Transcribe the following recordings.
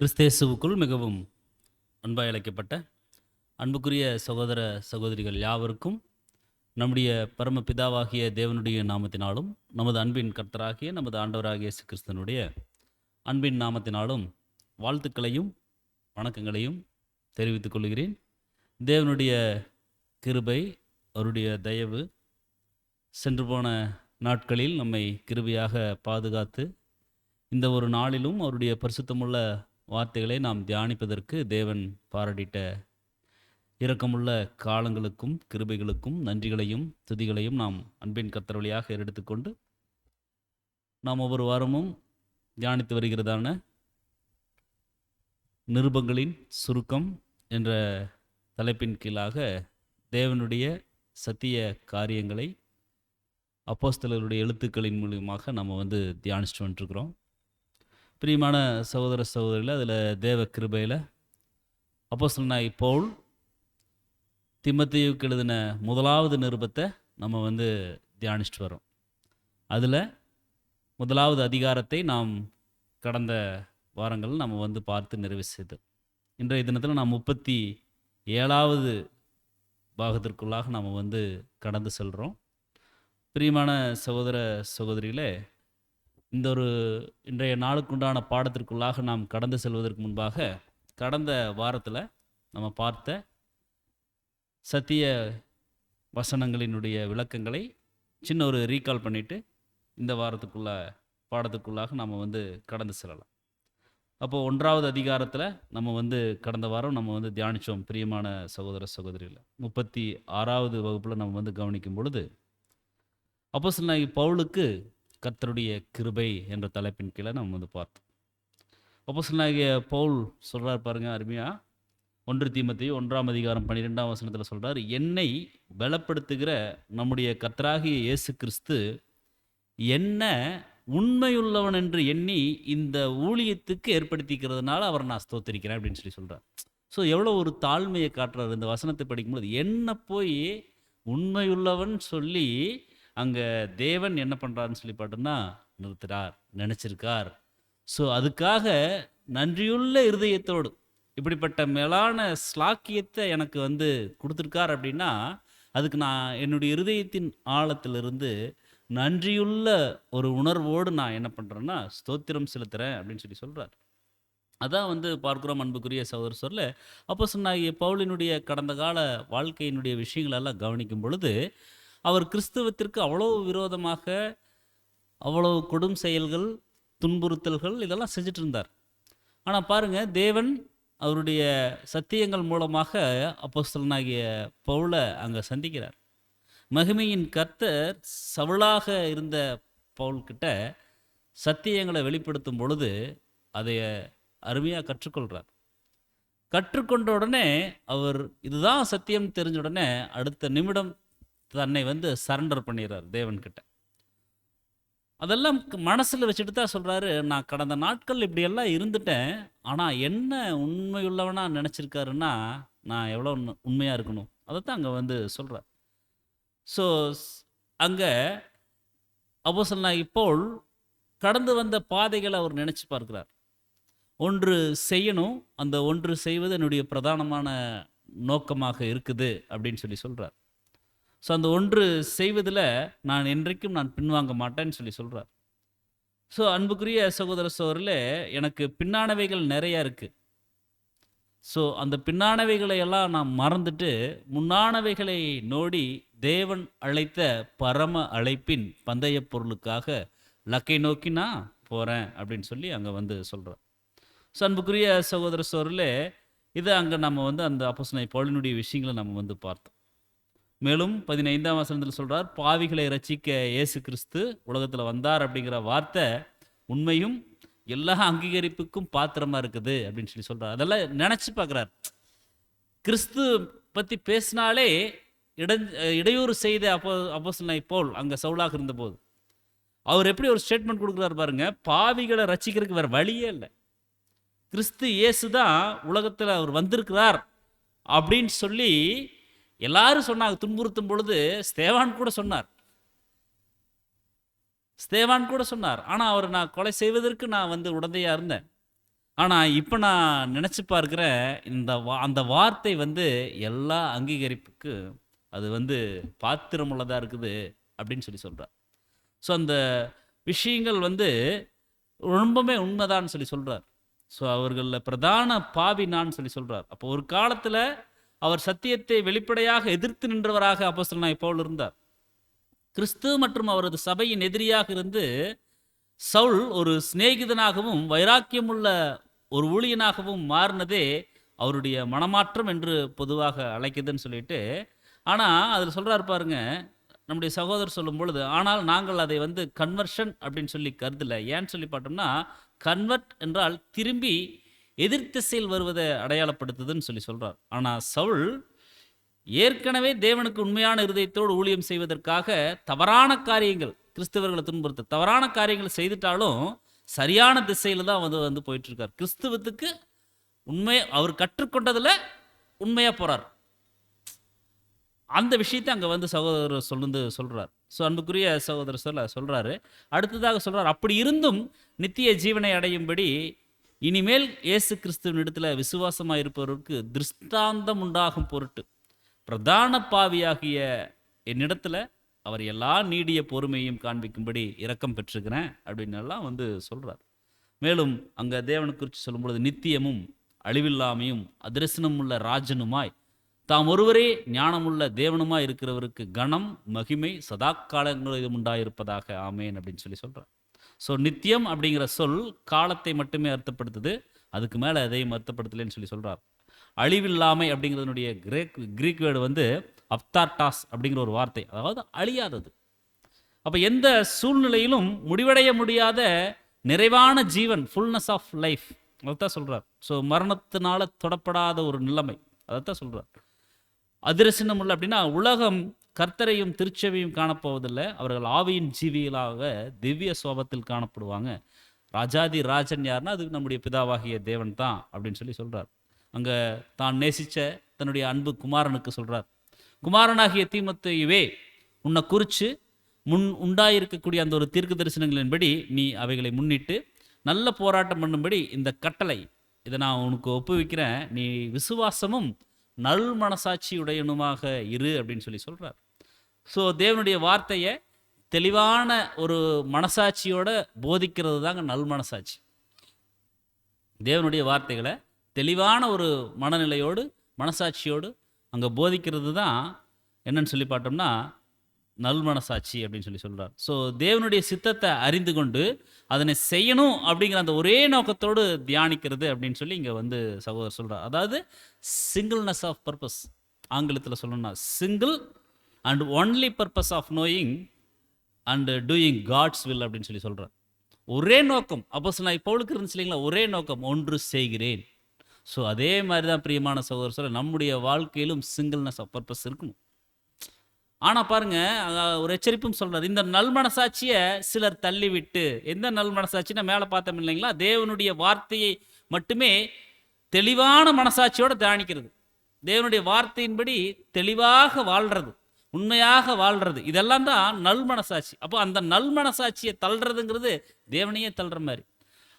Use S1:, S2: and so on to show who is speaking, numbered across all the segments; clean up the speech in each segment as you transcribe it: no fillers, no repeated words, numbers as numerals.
S1: கிறிஸ்தேசுவுக்குள் மிகவும் அன்பாய் அழைக்கப்பட்ட அன்புக்குரிய சகோதர சகோதரிகள் யாவருக்கும் நம்முடைய பரமபிதாவாகிய தேவனுடைய நாமத்தினாலும் நமது அன்பின் கர்த்தராகிய நமது ஆண்டவராகிய இயேசு கிறிஸ்தனுடைய அன்பின் நாமத்தினாலும் வாழ்த்துக்களையும் வணக்கங்களையும் தெரிவித்துக் கொள்கிறேன். தேவனுடைய கிருபை, அவருடைய தயவு சென்று போன நாட்களில் நம்மை கிருபையாக பாதுகாத்து இந்த ஒரு நாளிலும் அவருடைய பரிசுத்தமுள்ள வார்த்தைகளை நாம் தியானிப்பதற்கு தேவன் பாராட்டிட்ட இரக்கமுள்ள காலங்களுக்கும் கிருபைகளுக்கும் நன்றிகளையும் துதிகளையும் நாம் அன்பின் கர்த்தர் வழியாக எடுத்துக்கொண்டு நாம் ஒவ்வொரு வாரமும் தியானித்து வருகிறதான நிருபங்களின் சுருக்கம் என்ற தலைப்பின் கீழாக தேவனுடைய சத்திய காரியங்களை அப்போஸ்தலருடைய எழுத்துக்களின் மூலியமாக நம்ம தியானிச்சுட்டு வந்துட்டுருக்குறோம். பிரியமான சகோதர சகோதரிகள், அதில் தேவ கிருபையில் அப்போஸ்தலனாகிய பவுல் தீமோத்தேயுவுக்கு எழுதின முதலாவது நிருபத்தை நம்ம தியானிச்சுட்டு வரோம். அதில் முதலாவது அதிகாரத்தை நாம் கடந்த வாரங்கள் நம்ம பார்த்து நிறைவு செய்தோம். இன்றைய தினத்தில் நாம் 37வது பாகத்திற்குள்ளாக நாம் கடந்து செல்கிறோம். பிரியமான சகோதர சகோதரிகளே, இந்த ஒரு இன்றைய நாளுக்குண்டான பாடத்திற்குள்ளாக நாம் கடந்து செல்வதற்கு முன்பாக கடந்த வாரத்தில் நம்ம பார்த்த சத்திய வசனங்களினுடைய விளக்கங்களை சின்ன ஒரு ரீகால் பண்ணிவிட்டு இந்த பாடத்துக்குள்ளாக நம்ம கடந்து செல்லலாம். அப்போது 1வது அதிகாரத்தில் நம்ம கடந்த வாரம் நம்ம தியானித்தோம். பிரியமான சகோதர சகோதரிகள், 36வது வகுப்பில் நம்ம கவனிக்கும் பொழுது அப்போஸ்தலனாகிய பவுலுக்கு கர்த்தருடைய கிருபை என்ற தலைப்பின் கீழே நம்ம பார்த்தோம். அப்போஸ்தலனாகிய பவுல் சொல்கிறார் பாருங்க, அருமையா 1 தீமோத்தேயு 1ஆம் அதிகாரம் 12ஆம் வசனத்தில் சொல்கிறார், என்னை பலப்படுத்துகிற நம்முடைய கர்த்தராகிய இயேசு கிறிஸ்து என்ன உண்மையுள்ளவன் என்று எண்ணி இந்த ஊழியத்துக்கு ஏற்படுத்திக்கிறதுனால அவரை நான் ஸ்தோத்திரிக்கிறேன் அப்படின்னு சொல்கிறார். ஸோ எவ்வளோ ஒரு தாழ்மையை காட்டுறாரு இந்த வசனத்தை படிக்கும்போது. என்ன போய் உண்மையுள்ளவன் சொல்லி அங்கே தேவன் என்ன பண்ணுறாருன்னு சொல்லி பார்த்தோம்னா நிறுத்துறார், நினச்சிருக்கார். ஸோ அதுக்காக நன்றியுள்ள இருதயத்தோடு இப்படிப்பட்ட மேலான ஸ்லாக்கியத்தை எனக்கு கொடுத்துருக்கார் அப்படின்னா அதுக்கு நான் என்னுடைய இருதயத்தின் ஆழத்திலிருந்து நன்றியுள்ள ஒரு உணர்வோடு நான் என்ன பண்ணுறேன்னா ஸ்தோத்திரம் செலுத்துகிறேன் அப்படின்னு சொல்கிறார். அதான் பார்க்குறோம். அன்புக்குரிய சகோதர சொல்ல அப்போஸ்தலனாகிய பவுலினுடைய கடந்த கால வாழ்க்கையினுடைய விஷயங்களெல்லாம் கவனிக்கும் பொழுது அவர் கிறிஸ்தவத்திற்கு அவ்வளோ விரோதமாக அவ்வளோ கொடும் செயல்கள், துன்புறுத்தல்கள் இதெல்லாம் செஞ்சுட்டு இருந்தார். ஆனால் பாருங்கள், தேவன் அவருடைய சத்தியங்கள் மூலமாக அப்போஸ்தலனாகிய பவுலை அங்கே சந்திக்கிறார். மகிமையின் கர்த்தர் சவுலாக இருந்த பவுல்கிட்ட சத்தியங்களை வெளிப்படுத்தும் பொழுது அதை அருமையாக கற்றுக்கொள்கிறார். கற்றுக்கொண்ட உடனே அவர் இதுதான் சத்தியம் தெரிஞ்ச உடனே அடுத்த நிமிடம் தன்னை சரண்டர் பண்ணிடுறார் தேவன்கிட்ட. அதெல்லாம் மனசில் வச்சுட்டு தான் சொல்கிறாரு, நான் கடந்த நாட்கள் இப்படியெல்லாம் இருந்துட்டேன், ஆனால் என்ன உண்மையுள்ளவனாக நினச்சிருக்காருன்னா நான் எவ்வளோ உண்மையாக இருக்கணும் அதைத்தான் அங்கே சொல்கிறார். ஸோ அங்கே அப்போஸ்தலனாகிய பவுல் கடந்து வந்த பாதைகளை அவர் நினச்சி பார்க்கிறார். ஒன்று செய்யணும், அந்த ஒன்று செய்வது என்னுடைய பிரதானமான நோக்கமாக இருக்குது அப்படின்னு சொல்கிறார். ஸோ அந்த ஒன்று செய்வதில் நான் என்றைக்கும் நான் பின்வாங்க மாட்டேன்னு சொல்கிறார். ஸோ அன்புக்குரிய சகோதர சகோதரில் எனக்கு பின்னானவைகள் நிறையா இருக்குது. ஸோ அந்த பின்னானவைகளை எல்லாம் நான் மறந்துட்டு முன்னானவைகளை நோடி தேவன் அழைத்த பரம அழைப்பின் பந்தய பொருளுக்காக லக்கை நோக்கி நான் போகிறேன் அப்படின்னு அங்கே சொல்கிறார். ஸோ அன்புக்குரிய சகோதர சகோதரில் இதை அங்கே நம்ம அந்த அப்போஸ்தலனாகிய பவுலினுடைய விஷயங்களை நம்ம பார்த்தோம். மேலும் 15ஆம் வசனத்தில் சொல்கிறார், பாவிகளை ரட்சிக்க இயேசு கிறிஸ்து உலகத்தில் வந்தார் அப்படிங்கிற வார்த்தை உண்மையும் எல்லா அங்கீகரிப்புக்கும் பாத்திரமாக இருக்குது அப்படின்னு சொல்கிறார். அதெல்லாம் நினச்சி பார்க்குறார். கிறிஸ்து பற்றி பேசினாலே இடையூறு செய்த அப்போஸ்தலனாகிய பவுல் அங்கே சவுலாக இருந்தபோது அவர் எப்படி ஒரு ஸ்டேட்மெண்ட் கொடுக்குறாரு பாருங்க, பாவிகளை ரட்சிக்கிறதுக்கு வேறு வழியே இல்லை, கிறிஸ்து இயேசு தான் உலகத்தில் அவர் வந்திருக்கிறார் அப்படின்னு சொல்லி எல்லாரும் சொன்னாங்க. துன்புறுத்தும் பொழுது ஸ்தேவான் கூட சொன்னார். ஸ்தேவான் கூட சொன்னார். ஆனால் அவர் நான் கொலை செய்வதற்கு நான் உடந்தையாக இருந்தேன். ஆனால் இப்போ நான் நினச்சி பார்க்குறேன், அந்த வார்த்தை வந்து எல்லா அங்கீகரிப்புக்கு அது வந்து பாத்திரமுள்ளதாக இருக்குது அப்படின்னு சொல்லி சொல்கிறார். ஸோ அந்த விஷயங்கள் வந்து ரொம்பவுமே உண்மைதான்னு சொல்லி சொல்கிறார். ஸோ அவர்களில் பிரதான பாவி நான் சொல்லி சொல்கிறார். அப்போ ஒரு காலத்தில் அவர் சத்தியத்தை வெளிப்படையாக எதிர்த்து நின்றவராக அப்போஸ்தலனாகிய பவுல் இருந்தார். கிறிஸ்து மற்றும் அவரது சபையின் எதிரியாக இருந்து சவுல் ஒரு சிநேகிதனாகவும் வைராக்கியமுள்ள ஒரு ஊழியனாகவும் மாறினதே அவருடைய மனமாற்றம் என்று பொதுவாக அழைக்குதுன்னு சொல்லிட்டு, ஆனால் அதில் சொல்கிறார் பாருங்க, நம்முடைய சகோதரர் சொல்லும் பொழுது, ஆனால் நாங்கள் அதை வந்து கன்வர்ஷன் அப்படின்னு சொல்லி கருதலை. ஏன்னு சொல்லி பார்த்தோம்னா, கன்வெர்ட் என்றால் திரும்பி எதிர்த்திசையில் வருவதை அடையாளப்படுத்துதுன்னு சொல்லி சொல்கிறார். ஆனால் சவுல் ஏற்கனவே தேவனுக்கு உண்மையான இருதயத்தோடு ஊழியம் செய்வதற்காக தவறான காரியங்கள், கிறிஸ்தவர்களை துன்புறுத்த தவறான காரியங்கள் செய்துட்டாலும் சரியான திசையில் தான் வந்து போயிட்டு இருக்கார். கிறிஸ்துவத்துக்கு உண்மை அவர் கற்றுக்கொண்டதில் உண்மையாக போகிறார். அந்த விஷயத்தை அங்கே வந்து சகோதரர் சொல்கிறார். ஸோ அன்புக்குரிய சகோதரர் சொல்கிறாரு. அடுத்ததாக சொல்கிறார், அப்படி இருந்தும் நித்திய ஜீவனை அடையும்படி இனிமேல் இயேசு கிறிஸ்துவின் இடத்துல விசுவாசமாக இருப்பவருக்கு திருஷ்டாந்தம் உண்டாகும் பொருட்டு பிரதான பாவியாகிய என்னிடத்துல அவர் எல்லா நீடிய பொறுமையும் காண்பிக்கும்படி இரக்கம் பெற்றுக்கிறேன் அப்படின்னு எல்லாம் வந்து சொல்கிறார். மேலும் அங்கே தேவனை குறித்து சொல்லும்பொழுது, நித்தியமும் அழிவில்லாமையும் அதிரசனம் உள்ள ராஜனுமாய் தாம் ஒருவரே ஞானமுள்ள தேவனுமாய் இருக்கிறவருக்கு கனம் மகிமை சதா காலங்களிலும் உண்டாயிருப்பதாக ஆமேன் அப்படின்னு சொல்லி சொல்கிறார். ஸோ நித்தியம் அப்படிங்கிற சொல் காலத்தை மட்டுமே அர்த்தப்படுத்துது, அதுக்கு மேலே எதையும் அர்த்தப்படுத்தலைன்னு சொல்லி சொல்கிறார். அழிவில்லாமை அப்படிங்கிறதுனுடைய கிரீக் வேர்டு வந்து அப்தார்டாஸ் அப்படிங்கிற ஒரு வார்த்தை, அதாவது அழியாதது. அப்போ எந்த சூழ்நிலையிலும் முடிவடைய முடியாத நிறைவான ஜீவன், ஃபுல்னஸ் ஆஃப் லைஃப், அதைத்தான் சொல்கிறார். ஸோ மரணத்தினால தொடப்படாத ஒரு நிலைமை, அதைத்தான் சொல்கிறார். அதிரசனம் உள்ள அப்படின்னா உலகம் கர்த்தரையும் திருச்செவியும் காணப்போவதில்லை, அவர்கள் ஆவியின் ஜீவிகளாக திவ்ய சோபத்தில் காணப்படுவாங்க. ராஜாதி ராஜன் யாருன்னா அது நம்முடைய பிதாவாகிய தேவன் தான் அப்படின்னு சொல்லி சொல்கிறார். அங்கே தான் நேசித்த தன்னுடைய அன்பு குமாரனுக்கு சொல்கிறார், குமாரனாகிய தீமோத்தேயுவே, உன்னை குறித்து முன் உண்டாயிருக்கக்கூடிய அந்த ஒரு தீர்க்க தரிசனங்களின்படி நீ அவைகளை முன்னிட்டு நல்ல போராட்டம் பண்ணும்படி இந்த கட்டளை இதை நான் உனக்கு ஒப்புவிக்கிறேன், நீ விசுவாசமும் நல் மனசாட்சியுடையனுமாக இரு அப்படின்னு சொல்லி சொல்கிறார். ஸோ தேவனுடைய வார்த்தையை தெளிவான ஒரு மனசாட்சியோட போதிக்கிறது தாங்க நல் மனசாட்சி. தேவனுடைய வார்த்தைகளை தெளிவான ஒரு மனநிலையோடு மனசாட்சியோடு அங்கே போதிக்கிறது தான் என்னன்னு சொல்லி பார்த்தோம்னா நல் மனசாட்சி அப்படின்னு சொல்லி சொல்கிறார். ஸோ தேவனுடைய சித்தத்தை அறிந்து கொண்டு அதனை செய்யணும் அப்படிங்கிற அந்த ஒரே நோக்கத்தோடு தியானிக்கிறது அப்படின்னு சொல்லி இங்கே வந்து சகோதரர் சொல்கிறார். அதாவது சிங்கிள்னஸ் ஆஃப் பர்பஸ், ஆங்கிலத்தில் சொல்லணும்னா single and only purpose of knowing and doing God's will அப்படின்னு சொல்லி சொல்கிறார். ஒரே நோக்கம், அப்போஸ்தலனாகிய பவுலுக்கு இருந்துச்சு இல்லைங்களா, ஒரே நோக்கம், ஒன்று செய்கிறேன். ஸோ அதே மாதிரி தான் பிரியமான சகோதரர் சொல்ல நம்முடைய வாழ்க்கையிலும் சிங்கிள்னஸ் ஆஃப் பர்பஸ் இருக்கணும். ஆனால் பாருங்க, ஒரு எச்சரிப்பும் சொல்கிறார், இந்த நல் மனசாட்சியை சிலர் தள்ளிவிட்டு, எந்த நல் மனசாட்சின்னா மேலே பார்த்தோம் இல்லைங்களா, தேவனுடைய வார்த்தையை மட்டுமே தெளிவான மனசாட்சியோடு தியானிக்கிறது, தேவனுடைய வார்த்தையின்படி தெளிவாக வாழ்கிறது, உண்மையாக வாழ்கிறது, இதெல்லாம் தான் நல் மனசாட்சி. அப்போ அந்த நல் மனசாட்சியை தள்ளுறதுங்கிறது தேவனையே தள்ளுற மாதிரி.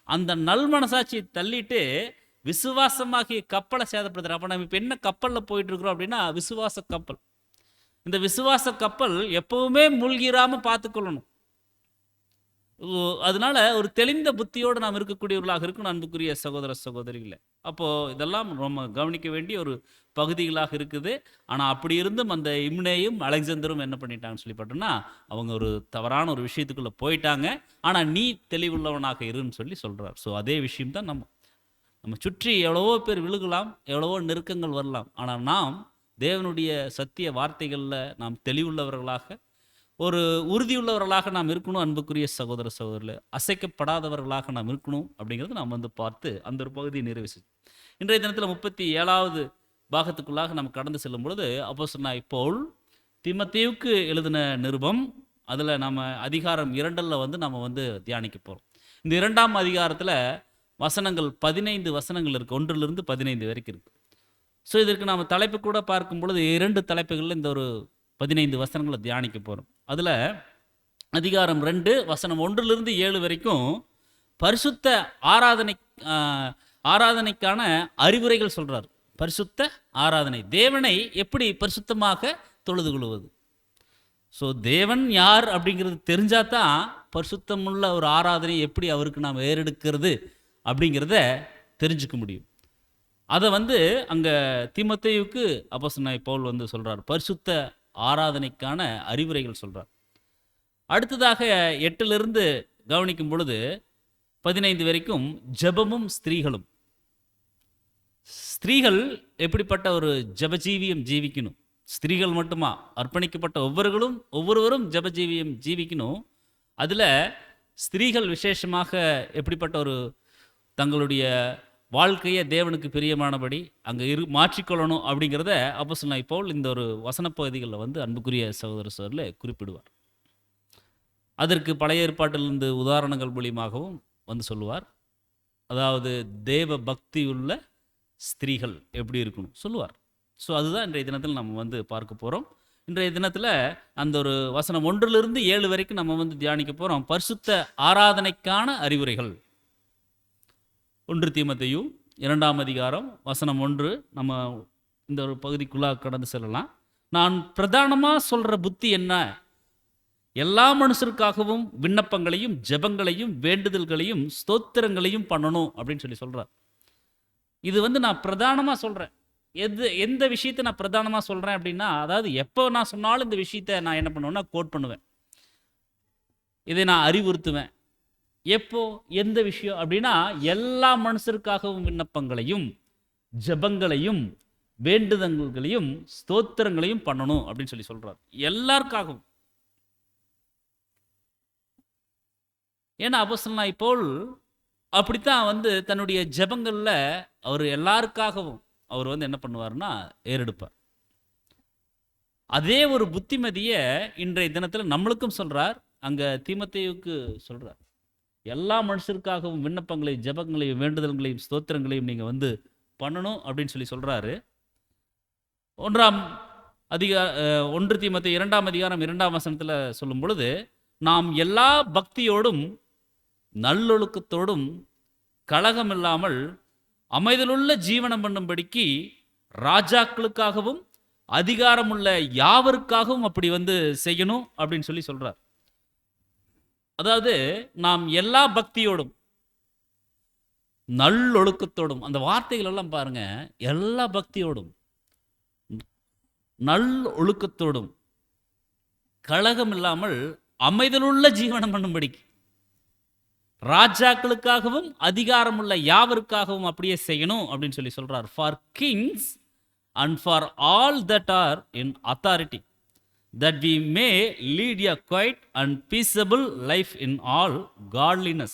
S1: அந்த நல் மனசாட்சியை தள்ளிட்டு விசுவாசமாகிய கப்பலை சேதப்படுத்துற. அப்போ நம்ம இப்போ என்ன கப்பலில் போயிட்டு இருக்கிறோம் அப்படின்னா விசுவாச கப்பல். இந்த விசுவாச கப்பல் எப்பவுமே மூழ்கிராமல் பார்த்துக்கொள்ளணும். அதனால ஒரு தெளிந்த புத்தியோடு நாம் இருக்கக்கூடியவர்களாக இருக்கணும் அன்புக்குரிய சகோதர சகோதரிகளை. அப்போது இதெல்லாம் நம்ம கவனிக்க வேண்டிய ஒரு பகுதிகளாக இருக்குது. ஆனால் அப்படி இருந்தும் அந்த இம்னேயும் அலெக்சாந்தரும் என்ன பண்ணிட்டாங்கன்னு சொல்லி பார்த்தோம்னா, அவங்க ஒரு தவறான ஒரு விஷயத்துக்குள்ளே போயிட்டாங்க. ஆனால் நீ தெளிவுள்ளவனாக இருன்னு சொல்லி சொல்கிறார். ஸோ அதே விஷயம்தான் நம்ம சுற்றி எவ்வளவோ பேர் விழுகலாம், எவ்வளவோ நெருக்கங்கள் வரலாம். ஆனால் நாம் தேவனுடைய சத்திய வார்த்தைகளில் நாம் தெளிவுள்ளவர்களாக, ஒரு உறுதியுள்ளவர்களாக நாம் இருக்கணும் அன்புக்குரிய சகோதர சகோதரில். அசைக்கப்படாதவர்களாக நாம் இருக்கணும் அப்படிங்கிறது நாம் வந்து பார்த்து அந்த ஒரு பகுதியை நிறைவேற்றி இன்றைய தினத்தில் 37வது பாகத்துக்குள்ளாக நம்ம கடந்து செல்லும் பொழுது அப்போஸ்தலனாகிய பவுல் தீமோத்தேயுவுக்கு எழுதின நிருபம், அதில் நம்ம அதிகாரம் 2 வந்து நம்ம வந்து தியானிக்க போகிறோம். இந்த 2ஆம் அதிகாரத்தில் வசனங்கள் 15 வசனங்கள் இருக்குது, 1 to 15 வரைக்கும் இருக்குது. ஸோ இதற்கு நாம் தலைப்பு கூட பார்க்கும் பொழுது 2 தலைப்புகளில் இந்த ஒரு 15 வசனங்களை தியானிக்க போகிறோம். அதில் அதிகாரம் 2 வசனம் 1 to 7 வரைக்கும் பரிசுத்த ஆராதனை ஆராதனைக்கான அறிவுரைகள் சொல்றார். பரிசுத்த ஆராதனை, தேவனை எப்படி பரிசுத்தமாக தொழுது கொள்வது. ஸோ தேவன் யார் அப்படிங்கிறது தெரிஞ்சாதான் பரிசுத்தமுள்ள ஒரு ஆராதனை எப்படி அவருக்கு நாம் ஏறெடுக்கிறது அப்படிங்கிறத தெரிஞ்சுக்க முடியும். அதை அங்கே தீமோத்தேயுவுக்கு அப்போஸ்தலனாகிய பவுல் சொல்கிறார். பரிசுத்த ஆராதனைக்கான அறிவுரைகள் சொல்கிறார். அடுத்ததாக 8லிருந்து கவனிக்கும் பொழுது 15 வரைக்கும் ஜெபமும் ஸ்திரீகளும். ஸ்திரீகள் எப்படிப்பட்ட ஒரு ஜெபஜீவியம் ஜீவிக்கணும். ஸ்திரீகள் மட்டுமா, அர்ப்பணிக்கப்பட்ட ஒவ்வொருவரும் ஜெபஜீவியம் ஜீவிக்கணும். அதில் ஸ்திரீகள் விசேஷமாக எப்படிப்பட்ட ஒரு தங்களுடைய வாழ்க்கையை தேவனுக்கு பிரியமானபடி அங்கே மாற்றிக்கொள்ளணும் அப்படிங்கிறத அப்போஸ்தலனாகிய பவுல் இந்த ஒரு வசனப்பகுதிகளில் அன்புக்குரிய சகோதர சகோதரர்களே குறிப்பிடுவார். அதற்கு பழைய ஏற்பாட்டிலிருந்து உதாரணங்கள் மூலியமாகவும் சொல்லுவார். அதாவது தேவ பக்தியுள்ள ஸ்திரீகள் எப்படி இருக்கணும் சொல்லுவார். ஸோ அதுதான் இன்றைய தினத்தில் நம்ம பார்க்க போகிறோம். இன்றைய தினத்தில் அந்த ஒரு வசனம் 1லிருந்து 7 வரைக்கும் நம்ம தியானிக்க போகிறோம். பரிசுத்த ஆராதனைக்கான அறிவுரைகள். 1 தீமோத்தேயு 2ஆம் அதிகாரம் வசனம் 1. நம்ம இந்த ஒரு பகுதிக்குள்ளாக கடந்து செல்லலாம். நான் பிரதானமாக சொல்கிற புத்தி என்ன? எல்லா மனுஷருக்காகவும் விண்ணப்பங்களையும் ஜெபங்களையும் வேண்டுதல்களையும் ஸ்தோத்திரங்களையும் பண்ணணும் அப்படின்னு சொல்கிறார். இது நான் பிரதானமாக சொல்கிறேன். எந்த விஷயத்தை நான் பிரதானமாக சொல்கிறேன் அப்படின்னா, அதாவது எப்போ நான் சொன்னாலும் இந்த விஷயத்தை நான் என்ன பண்ணுவேன்னா கோட் பண்ணுவேன், இதை நான் அறிவுறுத்துவேன். எப்போ எந்த விஷயம் அப்படின்னா, எல்லா மனுஷருக்காகவும் விண்ணப்பங்களையும் ஜெபங்களையும் வேண்டுதல்களையும் ஸ்தோத்திரங்களையும் பண்ணணும் அப்படின்னு சொல்கிறார். எல்லாருக்காகவும். ஏன்னா அப்போஸ்தலனாகிய பவுல் அப்படித்தான் தன்னுடைய ஜெபங்களில் அவர் எல்லாருக்காகவும் அவர் என்ன பண்ணுவார்னா ஏறெடுப்பார். அதே ஒரு புத்திமதியை இன்றைய தினத்தில் நம்மளுக்கும் சொல்கிறார். அங்கே தீமோத்தேயுவுக்கு சொல்கிறார். எல்லா மனுஷருக்காகவும் விண்ணப்பங்களையும் ஜெபங்களையும் வேண்டுதல்களையும் ஸ்தோத்திரங்களையும் நீங்கள் பண்ணணும் அப்படின்னு சொல்கிறாரு. 1 தீமோத்தேயு 2ஆம் அதிகாரம் 2ஆம் வசனத்தில் சொல்லும் பொழுது, நாம் எல்லா பக்தியோடும் நல்லொழுக்கத்தோடும் கலகமில்லாமல் அமைதலுள்ள ஜீவனம் பண்ணும்படிக்கு ராஜாக்களுக்காகவும் அதிகாரமுள்ள யாவருக்காகவும் அப்படி செய்யணும் அப்படின்னு சொல்றார். அதாவது நாம் எல்லா பக்தியோடும் நல்லொழுக்கத்தோடும், அந்த வார்த்தைகள் எல்லாம் பாருங்க, எல்லா பக்தியோடும் நல்லொழுக்கத்தோடும் கலகம் இல்லாமல் அமைதலுள்ள ஜீவனம் பண்ணும்படிக்கு ராஜாக்களுக்காகவும் அதிகாரமுள்ள யாவருக்காகவும் அப்படியே செய்யணும் அப்படின்னு சொல்றார். For Kings and for all that R in authority, that we may lead a quiet and peaceable life in all godliness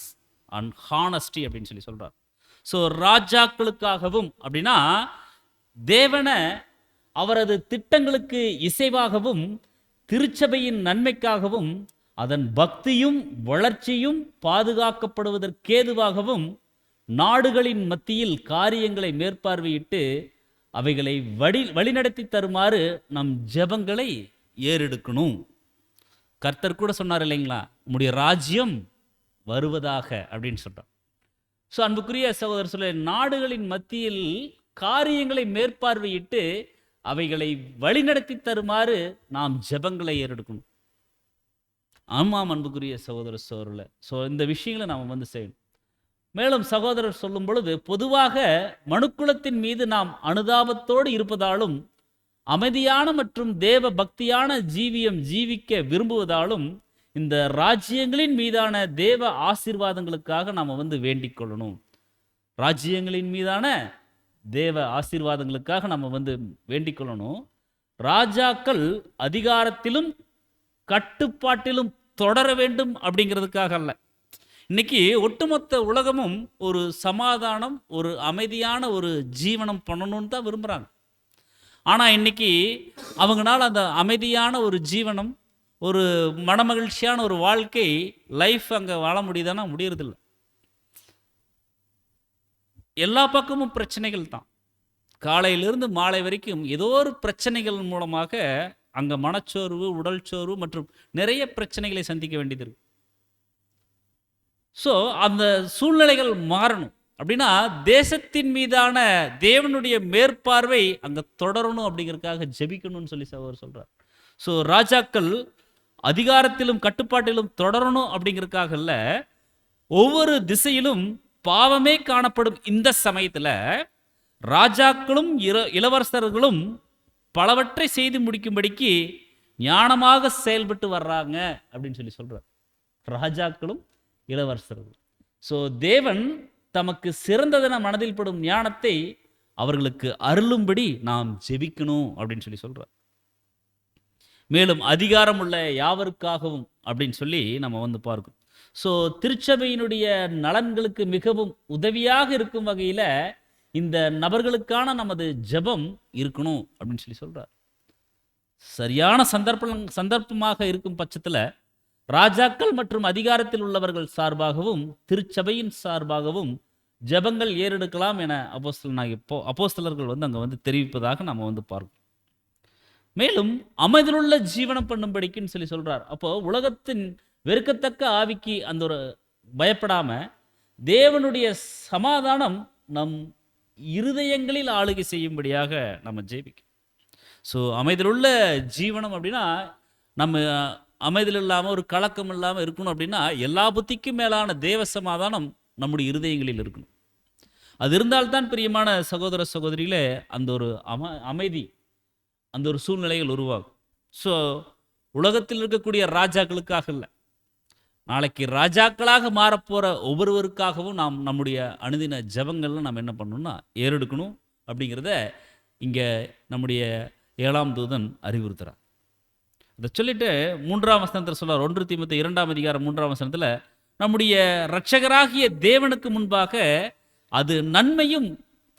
S1: and honesty அப்படின்னு சொல்றார். ஸோ ராஜாக்களுக்காகவும் அப்படின்னா தேவனை அவரது திட்டங்களுக்கு இசைவாகவும் திருச்சபையின் நன்மைக்காகவும் அதன் பக்தியும் வளர்ச்சியும் பாதுகாக்கப்படுவதற்கேதுவாகவும் நாடுகளின் மத்தியில் காரியங்களை மேற்பார்வையிட்டு அவைகளை வழிநடத்தி தருமாறு நம் ஜெபங்களை ஏறெடுக்கணும். கர்த்தர் கூட சொன்னார் இல்லைங்களா, உம்முடைய ராஜ்யம் வருவதாக அப்படின்னு சொல்றார். ஸோ அன்புக்குரிய சகோதரர் சொல்ல, நாடுகளின் மத்தியில் காரியங்களை மேற்பார்வையிட்டு அவைகளை வழிநடத்தி தருமாறு நாம் ஜெபங்களை ஏறெடுக்கணும். ஆமாம் அன்புக்குரிய சகோதர சகோதரர்களே, ஸோ இந்த விஷயங்களை நாம் செய்யணும். மேலும் சகோதரர் சொல்லும் பொழுது, பொதுவாக மனுக்குலத்தின் மீது நாம் அனுதாபத்தோடு இருப்பதாலும் அமைதியான மற்றும் தேவ பக்தியான ஜீவியம் ஜீவிக்க விரும்புவதாலும் இந்த ராஜ்யங்களின் மீதான தேவ ஆசீர்வாதங்களுக்காக நாம் வேண்டிக் கொள்ளணும். ராஜ்யங்களின் மீதான தேவ ஆசீர்வாதங்களுக்காக நம்ம வேண்டிக் கொள்ளணும். ராஜாக்கள் அதிகாரத்திலும் கட்டுப்பாட்டிலும் தொடர வேண்டும் அப்படிங்கிறதுக்காக அல்ல. இன்னைக்கு ஒட்டுமொத்த உலகமும் ஒரு சமாதானம், ஒரு அமைதியான ஒரு ஜீவனம் பண்ணணும்னு தான் விரும்புகிறாங்க. ஆனால் இன்னைக்கு அவங்களால அந்த அமைதியான ஒரு ஜீவனம், ஒரு மனமகிழ்ச்சியான ஒரு வாழ்க்கை லைஃப் அங்கே வாழ முடியுதானா? முடியறதில்லை. எல்லா பக்கமும் பிரச்சனைகள் தான். காலையிலிருந்து மாலை வரைக்கும் ஏதோ ஒரு பிரச்சனைகள் மூலமாக அங்கே மனச்சோர்வு, உடல் சோர்வு மற்றும் நிறைய பிரச்சனைகளை சந்திக்க வேண்டியது இருக்கு. ஸோ அந்த சூழ்நிலைகள் மாறணும். அப்படின்னா தேசத்தின் மீதான தேவனுடைய மேற்பார்வை அங்கே தொடரணும் அப்படிங்கிறதுக்காக ஜெபிக்கணும்னு சொல்லி அவர் சொல்கிறார். ஸோ ராஜாக்கள் அதிகாரத்திலும் கட்டுப்பாட்டிலும் தொடரணும் அப்படிங்கிறதுக்காக இல்லை, ஒவ்வொரு திசையிலும் பாவமே காணப்படும் இந்த சமயத்தில் ராஜாக்களும் இளவரசர்களும் பலவற்றை செய்து முடிக்கும்படிக்கு ஞானமாக செயல்பட்டு வர்றாங்க அப்படின்னு சொல்லி சொல்றார். ராஜாக்களும் இளவரசர்களும். ஸோ தேவன் தமக்கு சிறந்ததென மனதில் படும் ஞானத்தை அவர்களுக்கு அருளும்படி நாம் ஜெபிக்கணும் அப்படின்னு சொல்லி சொல்றார். மேலும் அதிகாரம் உள்ள யாவருக்காகவும் அப்படின்னு சொல்லி நம்ம வந்து பார்க்கணும். ஸோ திருச்சபையினுடைய நலன்களுக்கு மிகவும் உதவியாக இருக்கும் வகையில் இந்த நபர்களுக்கான நமது ஜெபம் இருக்கணும் அப்படின்னு சொல்லி சொல்றார். சரியான சந்தர்ப்பமாக இருக்கும் பட்சத்தில் ராஜாக்கள் மற்றும் அதிகாரத்தில் உள்ளவர்கள் சார்பாகவும் திருச்சபையின் சார்பாகவும் ஜெபங்கள் ஏறெடுக்கலாம் என அப்போஸ்தலர்கள் வந்து அங்கே வந்து தெரிவிப்பதாக நம்ம வந்து பார்க்கணும். மேலும் அமைதியுள்ள ஜீவனம் பண்ணும்படிக்குன்னு சொல்லி சொல்றார். அப்போ உலகத்தின் வெறுக்கத்தக்க ஆவிக்கு அந்த ஒரு பயப்படாம தேவனுடைய சமாதானம் நம் இருதயங்களில் ஆளுகை செய்யும்படியாக நம்ம ஜெபிக்கணும். ஸோ அமைதியுள்ள ஜீவனம் அப்படின்னா நம்ம அமைதியில் இல்லாமல் ஒரு கலக்கம் இல்லாமல் இருக்கணும். அப்படின்னா எல்லா புத்திக்கும் மேலான தேவ சமாதானம் நம்முடைய இருதயங்களில் இருக்கணும். அது இருந்தால்தான் பிரியமான சகோதர சகோதரிகளே அந்த ஒரு அமைதி, அந்த ஒரு சூழ்நிலைகள் உருவாகும். ஸோ உலகத்தில் இருக்கக்கூடிய ராஜாக்களுக்காக இல்லை, நாளைக்கு ராஜாக்களாக மாறப்போகிற ஒவ்வொருவருக்காகவும் நாம் நம்முடைய அனுதின ஜெபங்கள்லாம் நம்ம என்ன பண்ணணும்னா ஏறெடுக்கணும் அப்படிங்கிறத இங்கே நம்முடைய 7ஆம் தூதன் அறிவுறுத்துகிறார். இதை சொல்லிட்டு 3ஆம் வசனத்தில் சொல்றார். 1 தீமோத்தேயு 2ஆம் அதிகாரம் 3ஆம் வசனத்தில் நம்முடைய இரட்சகராகிய தேவனுக்கு முன்பாக அது நன்மையும்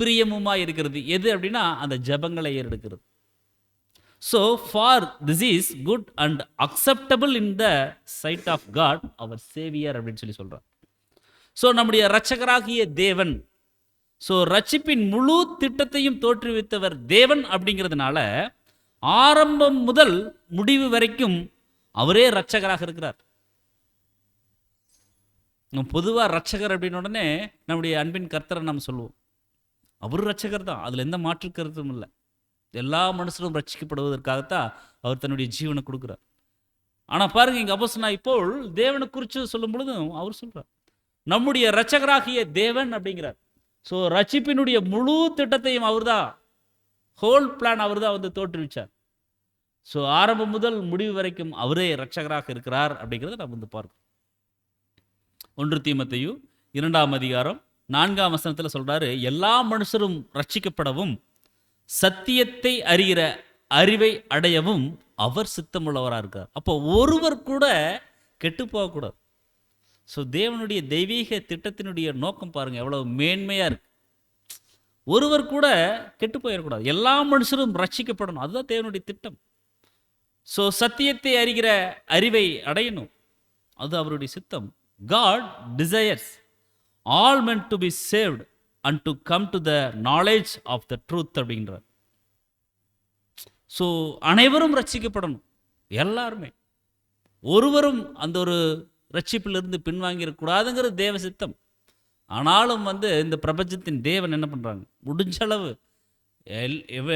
S1: பிரியமுமாய் இருக்கிறது. எது அப்படின்னா அந்த ஜெபங்களை ஏறெடுக்கிறது. So for this is good and acceptable in the sight of God our Savior அப்படின்னு சொல்லி சொல்றார். ஸோ நம்முடைய இரட்சகராகிய தேவன், ஸோ ரட்சிப்பின் முழு திட்டத்தையும் தோற்றுவித்தவர் தேவன் அப்படிங்கிறதுனால ஆரம்பம் முதல் முடிவு வரைக்கும் அவரே இரட்சகராக இருக்கிறார். பொதுவாக இரட்சகர் அப்படின்னு உடனே நம்முடைய அன்பின் கர்த்தரை நம்ம சொல்லுவோம். அவர் இரட்சகர் தான், அதில் எந்த மாற்று கருத்தும் இல்லை. எல்லா மனுஷரும் ரட்சிக்கப்படுவதற்காகத்தான் அவர் தன்னுடைய ஜீவனை கொடுக்குறார். ஆனால் பாருங்க, இங்கே அப்போஸ்தலனாகிய பவுல் தேவனை குறித்து சொல்லும் பொழுதும் அவர் சொல்றார் நம்முடைய இரட்சகராகிய தேவன் அப்படிங்கிறார். ஸோ ரட்சிப்பினுடைய முழு திட்டத்தையும் அவர் தான், ஹோல் பிளான் அவர் தான் வந்து தோற்றுவிச்சார். ஸோ ஆரம்பம் முதல் முடிவு வரைக்கும் அவரே இரட்சகராக இருக்கிறார் அப்படிங்கிறத நம்ம வந்து பார்க்கணும். 1 தீமோத்தேயு 2ஆம் அதிகாரம் 4ஆம் வசனத்தில் சொல்றாரு, எல்லா மனுஷரும் ரட்சிக்கப்படவும் சத்தியத்தை அறிகிற அறிவை அடையவும் அவர் சித்தமுள்ளவராக இருக்கார். அப்போ ஒருவர் கூட கெட்டு போகக்கூடாது. ஸோ தேவனுடைய தெய்வீக திட்டத்தினுடைய நோக்கம் பாருங்க எவ்வளவு மேன்மையா இருக்கு. ஒருவர் கூட கெட்டு போயிடக்கூடாது, எல்லா மனுஷரும் ரட்சிக்கப்படணும், அதுதான் தேவனுடைய திட்டம். ஸோ சத்தியத்தை அறிகிற அறிவை அடையணும், அது அவருடைய சித்தம். God desires all men to be saved and to come to the knowledge of the truth அப்படின்றார். ஸோ அனைவரும் ரட்சிக்கப்படணும், எல்லாருமே. ஒருவரும் அந்த ஒரு ரட்சிப்பிலிருந்து பின்வாங்கிடக்கூடாதுங்கிறது தேவ சித்தம். ஆனாலும் வந்து இந்த பிரபஞ்சத்தின் தேவன் என்ன பண்ணுறாங்க, முடிஞ்சளவு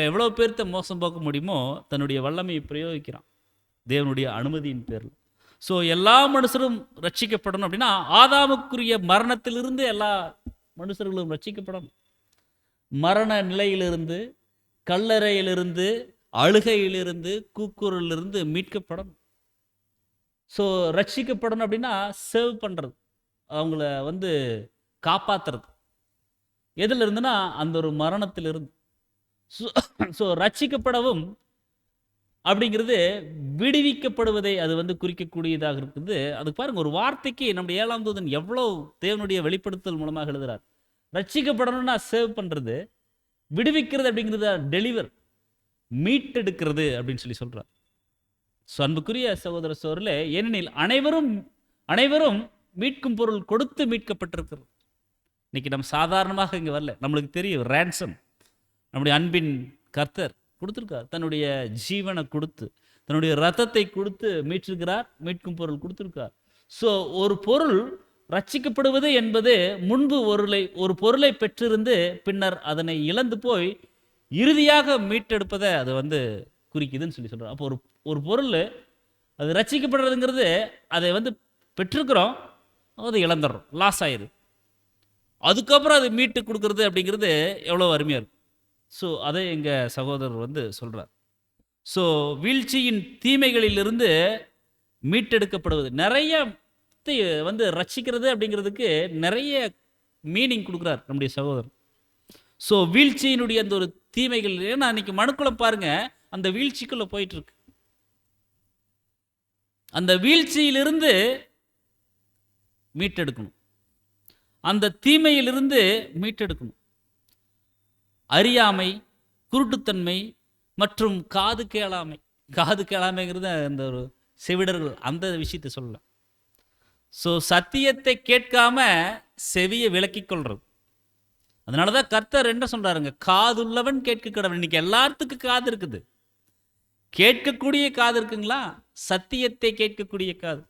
S1: எவ்வளோ பேர்த்த மோசம் போக்க முடியுமோ தன்னுடைய வல்லமையை பிரயோகிக்கிறான் தேவனுடைய அனுமதியின் பேரில். ஸோ எல்லா மனுஷரும் ரட்சிக்கப்படணும் அப்படின்னா ஆதாமுக்குரிய மரணத்திலிருந்து எல்லா மனுஷர்களும் ரட்சிக்கப்படணும். மரண நிலையிலிருந்து, கல்லறையிலிருந்து, அழுகையிலிருந்து, கூக்குரலிருந்து மீட்கப்படணும். ஸோ ரட்சிக்கப்படணும் அப்படின்னா சேவ் பண்ணுறது, அவங்கள வந்து காப்பாற்றுறது. எதில் இருந்துன்னா அந்த ஒரு மரணத்திலிருந்து. ஸோ ரட்சிக்கப்படவும் அப்படிங்கிறது விடுவிக்கப்படுவதை அது வந்து குறிக்கக்கூடியதாக இருக்குது. அதுக்கு பாருங்க, ஒரு வார்த்தைக்கு நம்முடைய 7ஆம் தூதன் எவ்வளோ தேவனுடைய வெளிப்படுத்தல் மூலமாக எழுதுறார். ரட்சிக்கப்படணும்னா சேவ் பண்ணுறது, விடுவிக்கிறது அப்படிங்கிறது டெலிவர், மீட்டெடுக்கிறது அப்படின்னு சொல்லி சொல்கிறார். ஸோ அன்புக்குரிய சகோதர சோரில், ஏனெனில் அனைவரும் மீட்கும் பொருள் கொடுத்து மீட்கப்பட்டிருக்கிறது. இன்னைக்கு நம்ம சாதாரணமாக இங்கே வரல, நம்மளுக்கு தெரியும் ரேன்சம் நம்முடைய அன்பின் கர்த்தர் கொடுத்துருக்கார். தன்னுடைய ஜீவனை கொடுத்து, தன்னுடைய ரத்தத்தை கொடுத்து மீட்டிருக்கிறார், மீட்கும் பொருள் கொடுத்துருக்கார். ஸோ ஒரு பொருள் ரட்சிக்கப்படுவது என்பது முன்பு ஒரு பொருளை பெற்றிருந்து பின்னர் அதனை இழந்து போய் இறுதியாக மீட்டெடுப்பதை அது வந்து குறிக்குதுன்னு சொல்கிறார். அப்போ ஒரு பொருள் அது ரட்சிக்கப்படுறதுங்கிறது, அதை வந்து பெற்றிருக்கிறோம், அது இழந்துடுறோம், லாஸ் ஆயிடுது. அதுக்கப்புறம் அது மீட்டு கொடுக்கறது அப்படிங்கிறது எவ்வளோ அருமையாக இருக்கும். ஸோ அதை எங்கள் சகோதரர் வந்து சொல்கிறார். ஸோ வீழ்ச்சியின் தீமைகளிலிருந்து மீட்டெடுக்கப்படுவது, நிறைய வந்து ரட்சிக்கிறது அப்படிங்கிறதுக்கு நிறைய மீனிங் கொடுக்குறார் நம்முடைய சகோதரர். ஸோ வீழ்ச்சியினுடைய அந்த ஒரு தீமைகள், ஏன்னா இன்னைக்கு மனுக்குளம் பாருங்க, அந்த வீழ்ச்சிக்குள்ள போயிட்டு இருக்கு. அந்த வீழ்ச்சியிலிருந்து மீட்டெடுக்கணும், அந்த தீமையிலிருந்து மீட்டெடுக்கணும். அறியாமை, குருட்டுத்தன்மை மற்றும் காது கேளாமை. காது கேளாமைங்கிறது அந்த ஒரு செவிடர்கள், அந்த விஷயத்தை சொல்லலாம். ஸோ சத்தியத்தை கேட்காம செவியை விலக்கிக் கொள்றது. அதனால தான் கர்த்தர் என்ன சொல்றாருங்க, காதுள்ளவன் கேட்க கடவன். இன்னைக்கு எல்லாத்துக்கும் காது இருக்குது, கேட்கக்கூடிய காது இருக்குங்களா? சத்தியத்தை கேட்கக்கூடிய காது.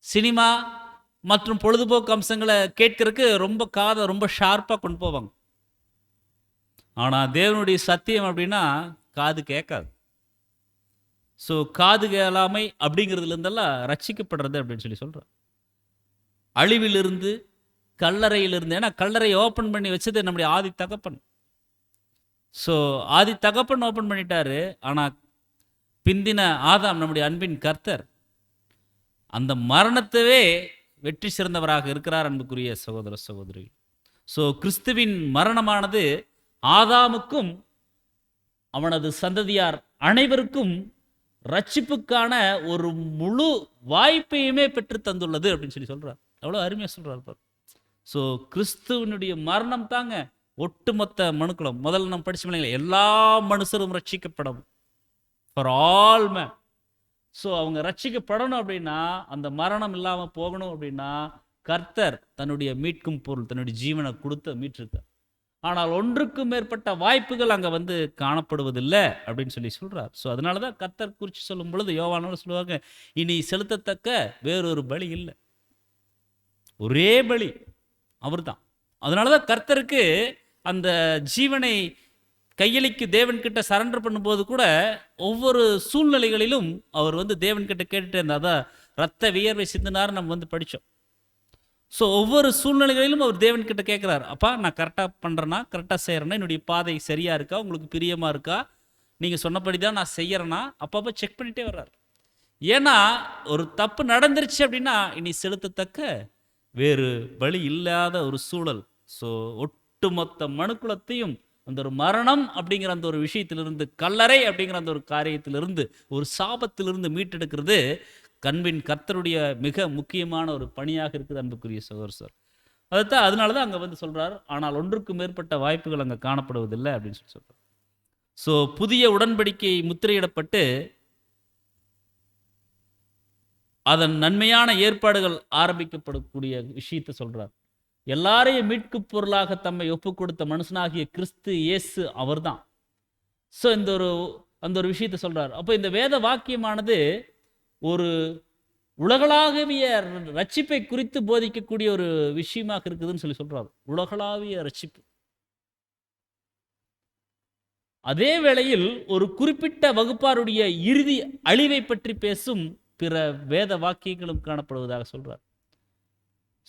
S1: சினிமா மற்றும் பொழுதுபோக்கு அம்சங்களை கேட்கறதுக்கு ரொம்ப காதை ரொம்ப ஷார்ப்பாக கொண்டு போவாங்க. ஆனால் தேவனுடைய சத்தியம் அப்படின்னா காது கேட்காது. ஸோ காது கேளாமை அப்படிங்கிறதுலேருந்தெல்லாம் ரட்சிக்கப்படுறது அப்படின்னு சொல்லி சொல்கிறார். அழிவிலிருந்து, கல்லறையிலிருந்து, ஏன்னா கல்லறையை ஓப்பன் பண்ணி வச்சது நம்முடைய ஆதி தகப்பன். ஸோ ஆதி தகப்பன் ஓப்பன் பண்ணிட்டாரு. ஆனால் பிந்தின ஆதாம் நம்முடைய அன்பின் கர்த்தர் அந்த மரணத்தவே வெற்றி சிறந்தவராக இருக்கிறார் அன்புக்குரிய சகோதர சகோதரி. ஸோ கிறிஸ்துவின் மரணமானது ஆதாமுக்கும் அவனது சந்ததியார் அனைவருக்கும் ரட்சிப்புக்கான ஒரு முழு வாய்ப்பையுமே பெற்று தந்துள்ளது அப்படின்னு சொல்லி சொல்றார். எவ்வளோ அருமையாக சொல்றார். ஸோ கிறிஸ்துவனுடைய மரணம் தாங்க ஒட்டுமொத்த மனுக்குளம். முதல்ல நம்ம படிச்சோம், எல்லா மனுஷரும் ரட்சிக்கப்படும், ஃபார் ஆல் மேன். ஸோ அவங்க ரட்சிக்கப்படணும் அப்படின்னா, அந்த மரணம் இல்லாமல் போகணும் அப்படின்னா, கர்த்தர் தன்னுடைய மீட்கும் பொருள், தன்னுடைய ஜீவனை கொடுத்து மீட்டிருக்கார். ஆனால் ஒன்றுக்கும் மேற்பட்ட வாய்ப்புகள் அங்கே வந்து காணப்படுவதில்லை அப்படின்னு சொல்லி சொல்கிறார். ஸோ அதனால தான் கர்த்தர் குறித்து சொல்லும் பொழுது யோவானோட சொல்லுவாங்க, இனி செலுத்தத்தக்க வேறொரு பலி இல்லை, ஒரே பலி அவர் தான். அதனால தான் கர்த்தருக்கு அந்த ஜீவனை கையளிக்கு தேவன்கிட்ட சரண்டர் பண்ணும்போது கூட ஒவ்வொரு சூழ்நிலைகளிலும் அவர் வந்து தேவன்கிட்ட கேட்டுட்டு இருந்தால் தான் ரத்த வியர்வை சிந்தினார் நம்ம வந்து படித்தோம். ஸோ ஒவ்வொரு சூழ்நிலைகளிலும் அவர் தேவன்கிட்ட கேட்குறாரு, அப்பா நான் கரெக்டாக பண்ணுறேன்னா, கரெக்டாக செய்கிறேன்னா, என்னுடைய பாதை சரியாக இருக்கா, உங்களுக்கு பிரியமாக இருக்கா, நீங்கள் சொன்னபடி தான் நான் செய்கிறேன்னா, அப்பப்போ செக் பண்ணிகிட்டே வர்றார். ஏன்னா ஒரு தப்பு நடந்துருச்சு அப்படின்னா இனி செலுத்தத்தக்க வேறு வழி இல்லாத ஒரு சூழல். ஸோ ஒட்டுமொத்த மனுக்குலத்தையும் அந்த ஒரு மரணம் அப்படிங்கிற அந்த ஒரு விஷயத்திலிருந்து, கல்லறை அப்படிங்கிற அந்த ஒரு காரியத்திலிருந்து, ஒரு சாபத்திலிருந்து மீட்டெடுக்கிறது கண்பின் கர்த்தருடைய மிக முக்கியமான ஒரு பணியாக இருக்குது அன்புக்குரிய சகோதரர் சார். அதைத்தான், அதனால தான் அங்கே வந்து சொல்கிறார், ஆனால் ஒன்றுக்கு மேற்பட்ட வாய்ப்புகள் அங்கே காணப்படுவதில்லை அப்படின்னு சொல்லி சொல்கிறார். ஸோ புதிய உடன்படிக்கை முத்திரையிடப்பட்டு அதன் நன்மையான ஏற்பாடுகள் ஆரம்பிக்கப்படக்கூடிய விஷயத்தை சொல்கிறார். எல்லாரையும் மீட்கு பொருளாக தம்மை ஒப்பு கொடுத்த மனுஷனாகிய கிறிஸ்து இயேசு அவர் தான். ஸோ அந்த ஒரு விஷயத்தை சொல்கிறார். அப்போ இந்த வேத வாக்கியமானது ஒரு உலகளாவிய ரட்சிப்பை குறித்து போதிக்கக்கூடிய ஒரு விஷயமாக இருக்குதுன்னு சொல்லி சொல்றாரு. உலகளாவிய ரட்சிப்பு. அதே வேளையில் ஒரு குறிப்பிட்ட வகுப்பாருடைய இறுதி அழிவை பற்றி பேசும் பிற வேத வாக்கியங்களும் காணப்படுவதாக சொல்றார்.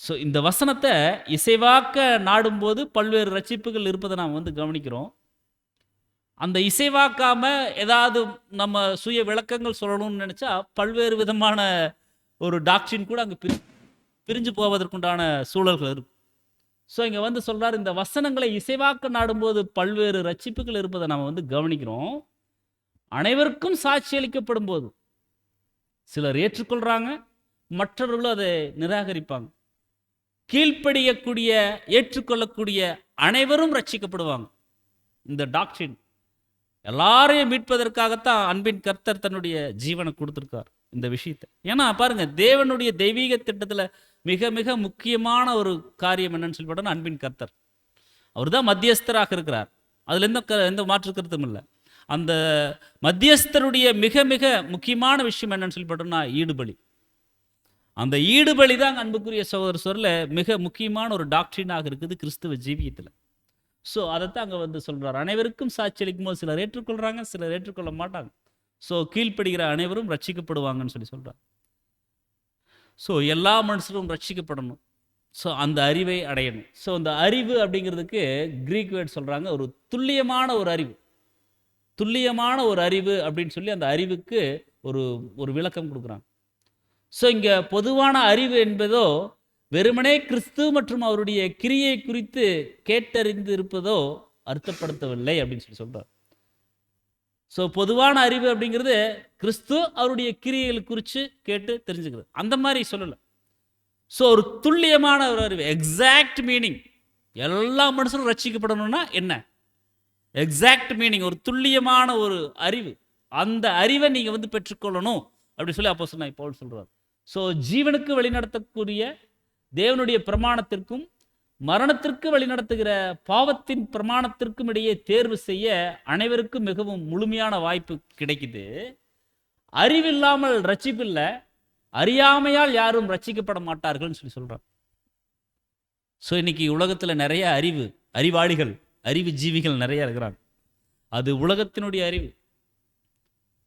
S1: ஸோ இந்த வசனத்தை இசைவாக்க நாடும்போது பல்வேறு ரட்சிப்புகள் இருப்பதை நாம் வந்து கவனிக்கிறோம். அந்த இசைவாக்காம ஏதாவது நம்ம சுய விளக்கங்கள் சொல்லணும்னு நினைச்சா பல்வேறு விதமான ஒரு டாக்டரின் கூட அங்கே பிரிஞ்சு போவதற்குண்டான சூழல்கள் இருக்கும். ஸோ இங்கே வந்து சொல்றாரு, இந்த வசனங்களை இசைவாக்க நாடும்போது பல்வேறு ரட்சிப்புகள் இருப்பதை நம்ம வந்து கவனிக்கிறோம். அனைவருக்கும் சாட்சி அளிக்கப்படும் போது சிலர் ஏற்றுக்கொள்றாங்க, மற்றவர்களும் அதை நிராகரிப்பாங்க. கீழ்ப்படியக்கூடிய, ஏற்றுக்கொள்ளக்கூடிய அனைவரும் ரட்சிக்கப்படுவாங்க. இந்த டாக்டரின் எல்லாரையும் மீட்பதற்காகத்தான் அன்பின் கர்த்தர் தன்னுடைய ஜீவனை கொடுத்துருக்கார் இந்த விஷயத்தை. ஏன்னா பாருங்க, தேவனுடைய தெய்வீக திட்டத்தில் மிக மிக முக்கியமான ஒரு காரியம் என்னன்னு சொல்லி பார்த்தோம்னா அன்பின் கர்த்தர். அவர் தான் மத்தியஸ்தராக இருக்கிறார். அதில் எந்த மாற்று கருத்தும் இல்லை. அந்த மத்தியஸ்தருடைய மிக மிக முக்கியமான விஷயம் என்னன்னு சொல்லி பார்த்தோம்னா ஈடுபலி. அந்த ஈடுபலி தான் அன்புக்குரிய சகோதர சொல்ல மிக முக்கியமான ஒரு டாக்டரினாக இருக்குது கிறிஸ்துவ ஜீவியத்தில். ஸோ அதைத்தான் அங்கே வந்து சொல்கிறார். அனைவருக்கும் சாட்சி அளிக்கும் போது சிலர் ஏற்றுக்கொள்கிறாங்க, சிலர் ஏற்றுக்கொள்ள மாட்டாங்க. ஸோ கீழ்ப்படுகிற அனைவரும் ரட்சிக்கப்படுவாங்கன்னு சொல்லி சொல்கிறார். ஸோ எல்லா மனுஷரும் ரட்சிக்கப்படணும். ஸோ அந்த அறிவை அடையணும். ஸோ அந்த அறிவு அப்படிங்கிறதுக்கு கிரீக் வேர்ட் சொல்கிறாங்க, ஒரு துல்லியமான ஒரு அறிவு. துல்லியமான ஒரு அறிவு அப்படின்னு சொல்லி அந்த அறிவுக்கு ஒரு ஒரு விளக்கம் கொடுக்குறாங்க. ஸோ இங்கே பொதுவான அறிவு என்பதோ வெறுமனே கிறிஸ்து மற்றும் அவருடைய கிரியை குறித்து கேட்டறிந்து இருப்பதோ அர்த்தப்படுத்தவில்லை அப்படின்னு சொல்லி சொல்கிறார். ஸோ பொதுவான அறிவு அப்படிங்கிறது கிறிஸ்து அவருடைய கிரியைகள் குறித்து கேட்டு தெரிஞ்சுக்கிறது, அந்த மாதிரி சொல்லலை. ஸோ ஒரு துல்லியமான ஒரு அறிவு, எக்ஸாக்ட் மீனிங். எல்லா மனுஷனும் ரட்சிக்கப்படணும்னா என்ன எக்ஸாக்ட் மீனிங், ஒரு துல்லியமான ஒரு அறிவு. அந்த அறிவை நீங்கள் வந்து பெற்றுக்கொள்ளணும் அப்படி சொல்லி அப்போஸ்தலனாகிய பவுல் சொல்கிறார். ஸோ ஜீவனுக்கு வழிநடத்தக்கூடிய தேவனுடைய பிரமாணத்திற்கும் மரணத்திற்கு வழிநடத்துகிற பாவத்தின் பிரமாணத்திற்கும் இடையே தேர்வு செய்ய அனைவருக்கும் மிகவும் முழுமையான வாய்ப்பு கிடைக்குது. அறிவில்லாமல் ரட்சிப்பில்லை, அறியாமையால் யாரும் ரட்சிக்கப்பட மாட்டார்கள்னு சொல்லி சொல்கிறார். ஸோ இன்னைக்கு உலகத்தில் நிறைய அறிவாளிகள், அறிவு ஜீவிகள் நிறைய இருக்கிறாங்க. அது உலகத்தினுடைய அறிவு.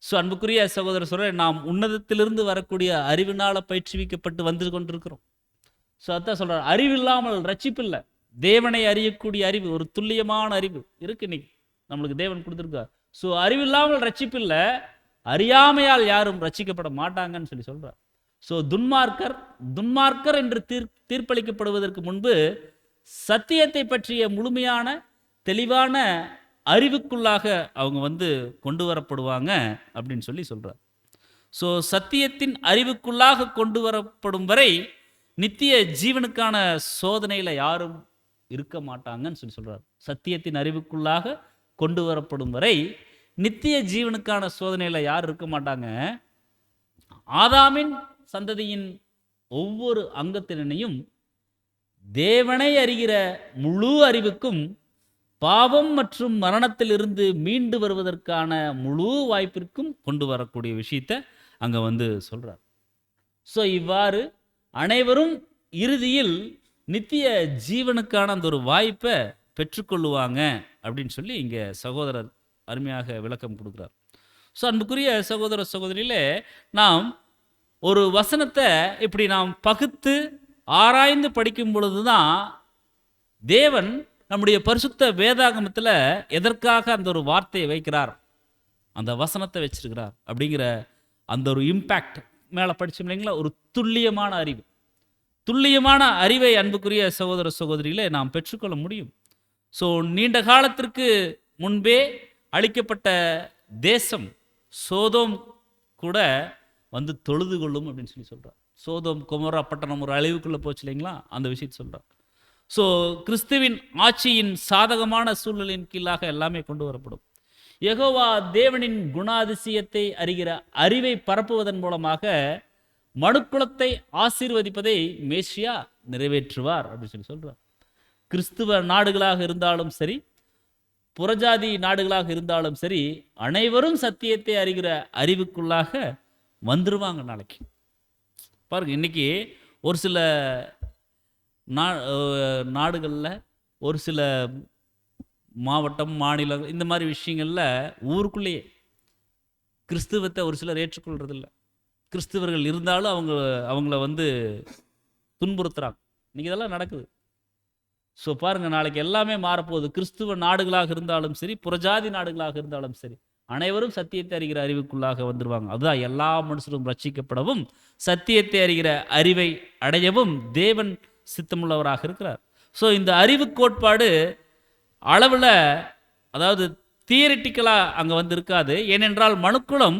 S1: ஸோ அன்புக்குரிய சகோதரர் சொல்ற, நாம் உன்னதத்திலிருந்து வரக்கூடிய அறிவினால் பயிற்றுவிக்கப்பட்டு வந்து கொண்டிருக்கிறோம். ஸோ அதான் சொல்கிறார், அறிவில்லாமல் ரட்சிப்பில்லை. தேவனை அறியக்கூடிய அறிவு, ஒரு துல்லியமான அறிவு இருக்கு இன்னைக்கு நம்மளுக்கு தேவன் கொடுத்துருக்கார். ஸோ அறிவில்லாமல் ரட்சிப்பில்லை, அறியாமையால் யாரும் ரட்சிக்கப்பட மாட்டாங்கன்னு சொல்லி சொல்கிறார். ஸோ துன்மார்க்கர் என்று தீர்ப்பளிக்கப்படுவதற்கு முன்பு சத்தியத்தை பற்றிய முழுமையான தெளிவான அறிவுக்குள்ளாக அவங்க வந்து கொண்டு வரப்படுவாங்க அப்படின்னு சொல்லி சொல்கிறார். ஸோ சத்தியத்தின் அறிவுக்குள்ளாக கொண்டு வரப்படும் வரை நித்திய ஜீவனுக்கான சோதனையில் யாரும் இருக்க மாட்டாங்கன்னு சொல்லி சொல்கிறார். சத்தியத்தின் அறிவுக்குள்ளாக கொண்டு வரப்படும் வரை நித்திய ஜீவனுக்கான சோதனையில் யார் இருக்க மாட்டாங்க. ஆதாமின் சந்ததியின் ஒவ்வொரு அங்கத்தினையும் தேவனை அறிகிற முழு அறிவுக்கும் பாவம் மற்றும் மரணத்திலிருந்து மீண்டு வருவதற்கான முழு வாய்ப்பிற்கும் கொண்டு வரக்கூடிய விஷயத்தை அங்கே வந்து சொல்கிறார். ஸோ இவ்வாறு அனைவரும் இறுதியில் நித்திய ஜீவனுக்கான அந்த ஒரு வாய்ப்பை பெற்றுக்கொள்ளுவாங்க அப்படின்னு சொல்லி இங்கே சகோதரர் அருமையாக விளக்கம் கொடுக்குறார். ஸோ அன்புக்குரிய சகோதர சகோதரியிலே நாம் ஒரு வசனத்தை இப்படி நாம் பகுத்து ஆராய்ந்து படிக்கும் பொழுது தான் தேவன் நம்முடைய பரிசுத்த வேதாகமத்தில் எதற்காக அந்த ஒரு வார்த்தையை வைக்கிறார், அந்த வசனத்தை வச்சிருக்கிறார் அப்படிங்கிற அந்த ஒரு இம்பேக்ட் மேலே படித்தோம் இல்லைங்களா. ஒரு துல்லியமான அறிவை அன்புக்குரிய சகோதர சகோதரிகளை நாம் பெற்றுக்கொள்ள முடியும். ஸோ நீண்ட காலத்திற்கு முன்பே அழிக்கப்பட்ட தேசம் சோதோம் கூட வந்து தொழுது கொள்ளும் அப்படின்னு சொல்லி சொல்கிறார். சோதோம் கொமோரா பட்டணம் ஒரு அழிவுக்குள்ளே போச்சு இல்லைங்களா, அந்த விஷயத்தை சொல்கிறார். ஸோ கிறிஸ்துவின் ஆட்சியின் சாதகமான சூழ்நிலையின் கீழாக எல்லாமே கொண்டு வரப்படும். யெகோவா தேவனின் குணாதிசயத்தை அறிகிற அறிவை பரப்புவதன் மூலமாக மனுக்குலத்தை ஆசீர்வதிப்பதை மேசியா நிறைவேற்றுவார் அப்படின்னு சொல்லி சொல்கிறார். கிறிஸ்துவ நாடுகளாக இருந்தாலும் சரி, புறஜாதி நாடுகளாக இருந்தாலும் சரி, அனைவரும் சத்தியத்தை அறிகிற அறிவுக்குள்ளாக வந்துருவாங்க நாளைக்கு. பாருங்க, இன்னைக்கு ஒரு சில நாடுகளில், ஒரு சில மாவட்டம், மாநிலம், இந்த மாதிரி விஷயங்களில் ஊருக்குள்ளேயே கிறிஸ்துவத்தை ஒரு சிலர் ஏற்றுக்கொள்றதில்ல. கிறிஸ்துவர்கள் இருந்தாலும் அவங்கள வந்து துன்புறுத்துறாங்க. இன்னைக்கு இதெல்லாம் நடக்குது. ஸோ பாருங்கள், நாளைக்கு எல்லாமே மாறப்போகுது. கிறிஸ்துவ நாடுகளாக இருந்தாலும் சரி, புறஜாதி நாடுகளாக இருந்தாலும் சரி, அனைவரும் சத்தியத்தை அறிகிற அறிவுக்குள்ளாக வந்துடுவாங்க. அதுதான் எல்லா மனுஷரும் ரட்சிக்கப்படவும் சத்தியத்தை அறிகிற அறிவை அடையவும் தேவன் சித்தமுள்ளவராக இருக்கிறார். ஸோ இந்த அறிவு கோட்பாடு அளவில், அதாவது தியரிட்டிக்கலாக அங்கே வந்து இருக்காது. ஏனென்றால் மனுக்குலம்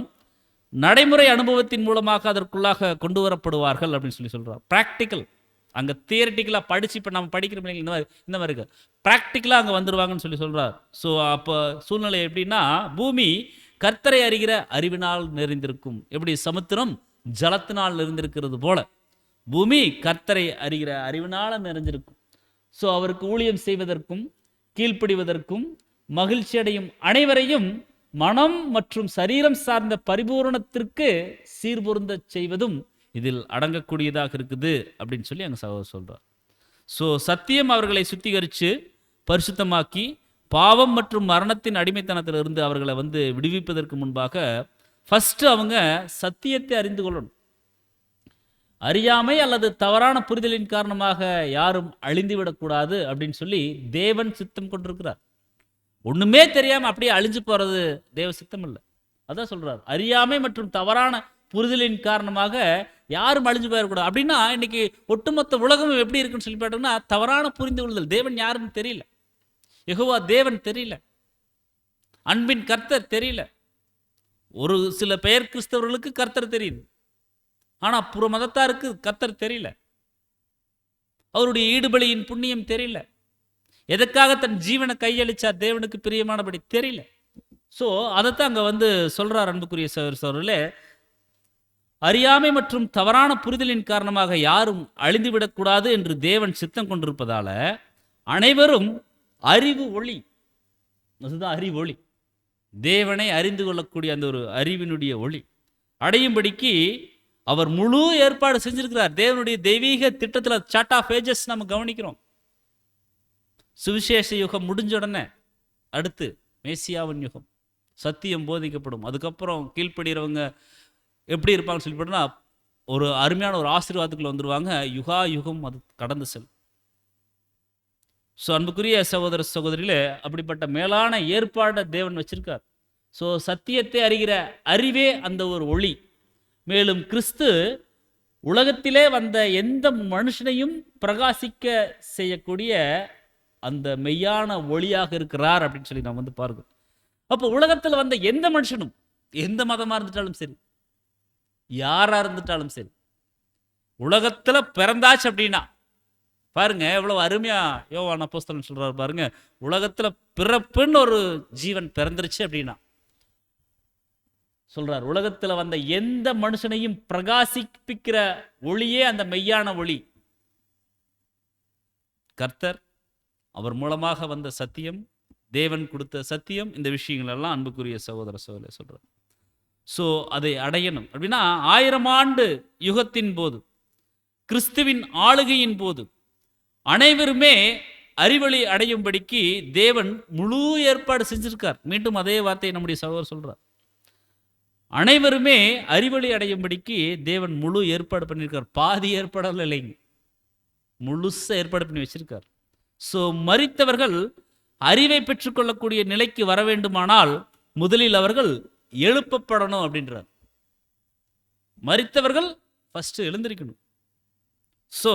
S1: நடைமுறை அனுபவத்தின் மூலமாக அதற்குள்ளாக கொண்டு வரப்படுவார்கள் அப்படின்னு சொல்லி சொல்கிறார். ப்ராக்டிக்கல், அங்கே தியரிட்டிக்கலாக படித்து இப்போ நம்ம படிக்கிற இந்த மாதிரி இருக்குது, ப்ராக்டிக்கலாக அங்கே வந்துடுவாங்கன்னு சொல்லி சொல்கிறார். ஸோ அப்போ சூழ்நிலை எப்படின்னா, பூமி கர்த்தரை அறிகிற அறிவினால் நிறைந்திருக்கும். எப்படி சமுத்திரம் ஜலத்தினால் நிறைந்திருக்கிறது போல பூமி கர்த்தரை அறிகிற அறிவினால் நிறைஞ்சிருக்கும். ஸோ அவருக்கு ஊழியம் செய்வதற்கும் கீழ்ப்படிவதற்கும் மகிழ்ச்சி அடையும் அனைவரையும் மனம் மற்றும் சரீரம் சார்ந்த பரிபூரணத்திற்கு சீர்பொருந்த செய்வதும் இதில் அடங்கக்கூடியதாக இருக்குது அப்படின்னு சொல்லி அங்கே சகோதரர் சொல்கிறார். ஸோ சத்தியம் அவர்களை சுத்திகரித்து பரிசுத்தமாக்கி பாவம் மற்றும் மரணத்தின் அடிமைத்தனத்திலிருந்து அவர்களை விடுவிப்பதற்கு முன்பாக ஃபஸ்ட்டு அவங்க சத்தியத்தை அறிந்து கொள்ளணும். அறியாமை அல்லது தவறான புரிதலின் காரணமாக யாரும் அழிந்துவிடக்கூடாது அப்படின்னு சொல்லி தேவன் சித்தம் கொண்டிருக்கிறார். ஒன்றுமே தெரியாமல் அப்படியே அழிஞ்சு போகிறது தேவ சித்தம் இல்லை. அதான் சொல்கிறார், அறியாமை மற்றும் தவறான புரிதலின் காரணமாக யாரும் அழிஞ்சு போயிடக்கூடாது. அப்படின்னா இன்னைக்கு ஒட்டுமொத்த உலகமும் எப்படி இருக்குன்னு சொல்லி பார்த்தோம்னா, தவறான புரிந்து கொள்ளுதல். தேவன் யாருன்னு தெரியல, யெகோவா தேவன் தெரியல, அன்பின் கர்த்தர் தெரியல. ஒரு சில பெயர் கிறிஸ்தவர்களுக்கு கர்த்தர் தெரியுது, ஆனால் புற மதத்தாருக்கு கர்த்தர் தெரியல. அவருடைய ஈடுபலியின் புண்ணியம் தெரியல. எதற்காக தன் ஜீவனை கையளிச்சா தேவனுக்கு பிரியமானபடி தெரியல. ஸோ அதைத்தான் அங்கே சொல்கிறார். அன்புக்குரிய சகோதரர்களே, அறியாமை மற்றும் தவறான புரிதலின் காரணமாக யாரும் அழிந்துவிடக்கூடாது என்று தேவன் சித்தம் கொண்டிருப்பதால அனைவரும் அறிவு ஒளி, அதுதான் அறிவு ஒளி, தேவனை அறிந்து கொள்ளக்கூடிய அந்த ஒரு அறிவினுடைய ஒளி அடையும்படிக்கு அவர் முழு ஏற்பாடு செஞ்சிருக்கிறார். தேவனுடைய தெய்வீக திட்டத்தில் சார்ட் ஆஃப் ஏஜஸ் நம்ம கவனிக்கிறோம். சுவிசேஷ யுகம் முடிஞ்ச உடனே அடுத்து மேசியாவின் யுகம், சத்தியம் போதிக்கப்படும். அதுக்கப்புறம் கீழ்ப்படுகிறவங்க எப்படி இருப்பாங்கன்னு சொல்லி போட்டோம்னா, ஒரு அருமையான ஒரு ஆசீர்வாதத்துக்குள்ள வந்துடுவாங்க. யுகா யுகம் அது கடந்து செல்லும். ஸோ அன்புக்குரிய சகோதர சகோதரிகளே, அப்படிப்பட்ட மேலான ஏற்பாடை தேவன் வச்சிருக்கார். ஸோ சத்தியத்தை அறிகிற அறிவே அந்த ஒரு ஒளி. மேலும் கிறிஸ்து உலகத்திலே வந்த எந்த மனுஷனையும் பிரகாசிக்க செய்யக்கூடிய அந்த மெய்யான ஒளியாக இருக்கிறார் அப்படின்னு சொல்லி நாம் பார்க்கிறோம். அப்போ உலகத்தில் வந்த எந்த மனுஷனும், எந்த மதமாக இருந்துட்டாலும் சரி, யாராக இருந்துட்டாலும் சரி, உலகத்தில் பிறந்தாச்சு அப்படின்னா பாருங்க எவ்வளவு அருமையா யோவான் அப்போஸ்தலன் சொல்றாரு பாருங்க. உலகத்தில் பிறப்புன்னு ஒரு ஜீவன் பிறந்துருச்சு அப்படின்னா சொல்றார், உலகத்தில் வந்த எந்த மனுஷனையும் பிரகாசிப்பிக்கிற ஒளியே அந்த மெய்யான ஒளி கர்த்தர். அவர் மூலமாக வந்த சத்தியம், தேவன் கொடுத்த சத்தியம். இந்த விஷயங்கள் எல்லாம் அன்புக்குரிய சகோதர சகோதரி சொல்றார். ஸோ அதை அடையணும் அப்படின்னா 1000 ஆண்டு யுகத்தின் போது, கிறிஸ்துவின் ஆளுகையின் போது அனைவருமே அறிவொளி அடையும்படிக்கு தேவன் முழு ஏற்பாடு செஞ்சிருக்கார். மீண்டும் அதே வார்த்தையை நம்முடைய சகோதரர் சொல்றார். அனைவருமே அறிவொளி அடையும்படிக்கு தேவன் முழு ஏற்பாடு பண்ணியிருக்கார். பாதி ஏற்பாடு இல்லைங்க, முழுசா ஏற்பாடு பண்ணி வச்சிருக்கார். ஸோ மரித்தவர்கள் அறிவை பெற்றுக்கொள்ளக்கூடிய நிலைக்கு வர வேண்டுமானால் முதலில் அவர்கள் எழுப்பப்படணும் அப்படின்றார். மரித்தவர்கள் ஃபர்ஸ்ட் எழுந்திருக்கணும். ஸோ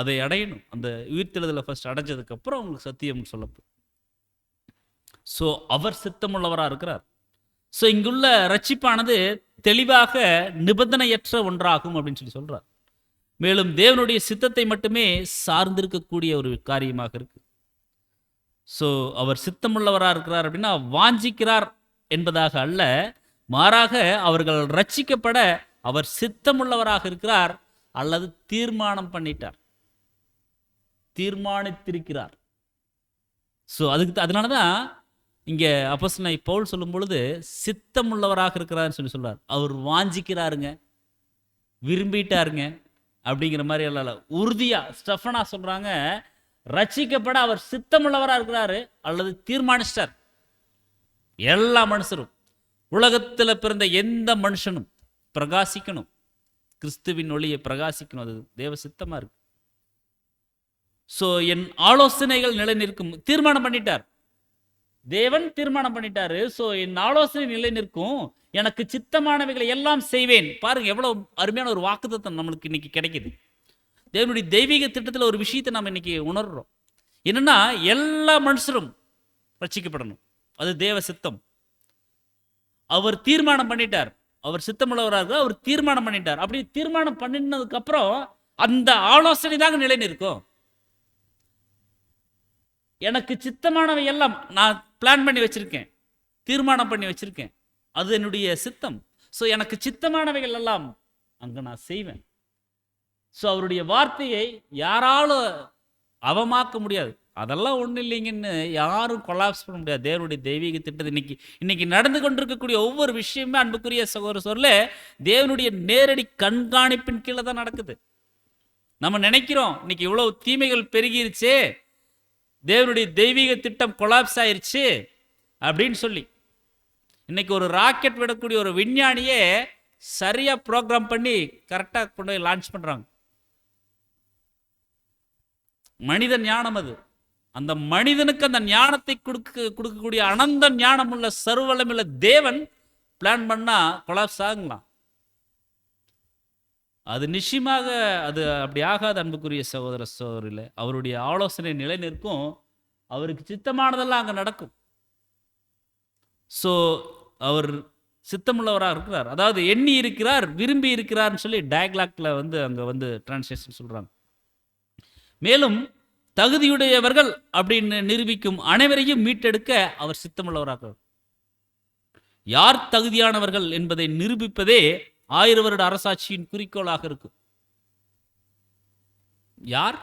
S1: அதை அடையணும். அந்த உயிர்த்தெழுதலை ஃபர்ஸ்ட் அடைஞ்சதுக்கு அப்புறம் அவங்களுக்கு சத்தியம் சொல்லப்படும். ஸோ அவர் சித்தமுள்ளவராக இருக்கிறார். ஸோ இங்குள்ள ரட்சிப்பானது தெளிவாக நிபந்தனையற்ற ஒன்றாகும் அப்படின்னு சொல்லி சொல்றார். மேலும் தேவனுடைய சித்தத்தை மட்டுமே சார்ந்திருக்கக்கூடிய ஒரு காரியமாக இருக்கு. ஸோ அவர் சித்தமுள்ளவராக இருக்கிறார் அப்படின்னா வாஞ்சிக்கிறார் என்பதாக அல்ல, மாறாக அவர்கள் ரட்சிக்கப்பட அவர் சித்தமுள்ளவராக இருக்கிறார் அல்லது தீர்மானம் பண்ணிட்டார், தீர்மானித்திருக்கிறார். ஸோ அதனால தான் இங்கே அப்போஸ்தலனாகிய பவுல் சொல்லும் பொழுது சித்தமுள்ளவராக இருக்கிறார்னு சொல்லி சொல்றார். அவர் வாஞ்சிக்கிறாருங்க, விரும்பிட்டாருங்க அப்படிங்கிற மாதிரி எல்லாம் உறுதியா ஸ்டெஃபனா சொல்றாங்க, ரட்சிக்கப்பட அவர் சித்தமுள்ளவராக இருக்கிறாரு அல்லது தீர்மானிச்சிட்டார். எல்லா மனுஷரும், உலகத்தில் பிறந்த எந்த மனுஷனும் பிரகாசிக்கணும், கிறிஸ்துவின் ஒளியை பிரகாசிக்கணும், அது தேவ சித்தமா இருக்கு. ஸோ என் ஆலோசனைகள் நிலை நிற்கும், தீர்மானம் பண்ணிட்டார், தேவன் தீர்மானம் பண்ணிட்டாரு. ஸோ என் ஆலோசனை நிலை நிற்கும், எனக்கு சித்தமானவைகளை எல்லாம் செய்வேன். பாருங்க எவ்வளவு அருமையான ஒரு வாக்குத்தத்தம் நம்மளுக்கு இன்னைக்கு கிடைக்குது. தேவனுடைய தெய்வீக திட்டத்தில் ஒரு விஷயத்தை நம்ம இன்னைக்கு உணர்றோம். என்னன்னா எல்லா மனுஷரும் ரட்சிக்கப்படணும், அது தேவ சித்தம். அவர் தீர்மானம் பண்ணிட்டார், அவர் சித்தமுள்ளவராக அவர் தீர்மானம் பண்ணிட்டார். அப்படி தீர்மானம் பண்ணினதுக்கு அப்புறம் அந்த ஆலோசனை தாங்க நிலை நிற்கும். எனக்கு சித்தமானவை எல்லாம் நான் பிளான் பண்ணி வச்சிருக்கேன், தீர்மானம் பண்ணி வச்சிருக்கேன், அது என்னுடைய சித்தம். ஸோ எனக்கு சித்தமானவைகள் எல்லாம் அங்கே நான் செய்வேன். ஸோ அவருடைய வார்த்தையை யாராலும் அவமாக்க முடியாது. அதெல்லாம் ஒன்றும் இல்லைங்கன்னு யாரும் கொலாப்ஸ் பண்ண முடியாது தேவனுடைய தெய்வீக திட்டத்தை. இன்னைக்கு நடந்து கொண்டிருக்கக்கூடிய ஒவ்வொரு விஷயமே அன்புக்குரிய சகோதர சொல்ல தேவனுடைய நேரடி கண்காணிப்பின் கீழே தான் நடக்குது. நம்ம நினைக்கிறோம் இன்னைக்கு இவ்வளவு தீமைகள் பெருகிருச்சு, தேவனுடைய தெய்வீக திட்டம் கொலாப்ஸ் ஆயிருச்சு அப்படின்னு சொல்லி. இன்னைக்கு ஒரு ராக்கெட் விடக்கூடிய ஒரு விஞ்ஞானியே சரியா ப்ரோக்ராம் பண்ணி கரெக்டாக கொண்டு போய் லான்ச் பண்றாங்க. மனித ஞானம் அது. அந்த மனிதனுக்கு அந்த ஞானத்தை கொடுக்கக்கூடிய அனந்த ஞானம் உள்ள சர்வவல்லமையுள்ள தேவன் பிளான் பண்ணா கொலாப்ஸ் ஆகலாம். அது நிச்சயமாக அது அப்படி ஆகாது அன்புக்குரிய சகோதர சகோதரில். அவருடைய ஆலோசனை நிலை நிற்கும், அவருக்கு சித்தமானதெல்லாம் அங்கே நடக்கும். ஸோ அவர் சித்தமுள்ளவராக இருக்கிறார், அதாவது எண்ணி இருக்கிறார், விரும்பி இருக்கிறார்னு சொல்லி டயக்லாக்ல வந்து அங்கே வந்து டிரான்ஸ்லேஷன் சொல்றாங்க. மேலும் தகுதியுடையவர்கள் அப்படின்னு நிரூபிக்கும் அனைவரையும் மீட்டெடுக்க அவர் சித்தமுள்ளவராக. யார் தகுதியானவர்கள் என்பதை நிரூபிப்பதே 1000 வருட அரசாட்சியின் குறிக்கோளாக இருக்கும். யார்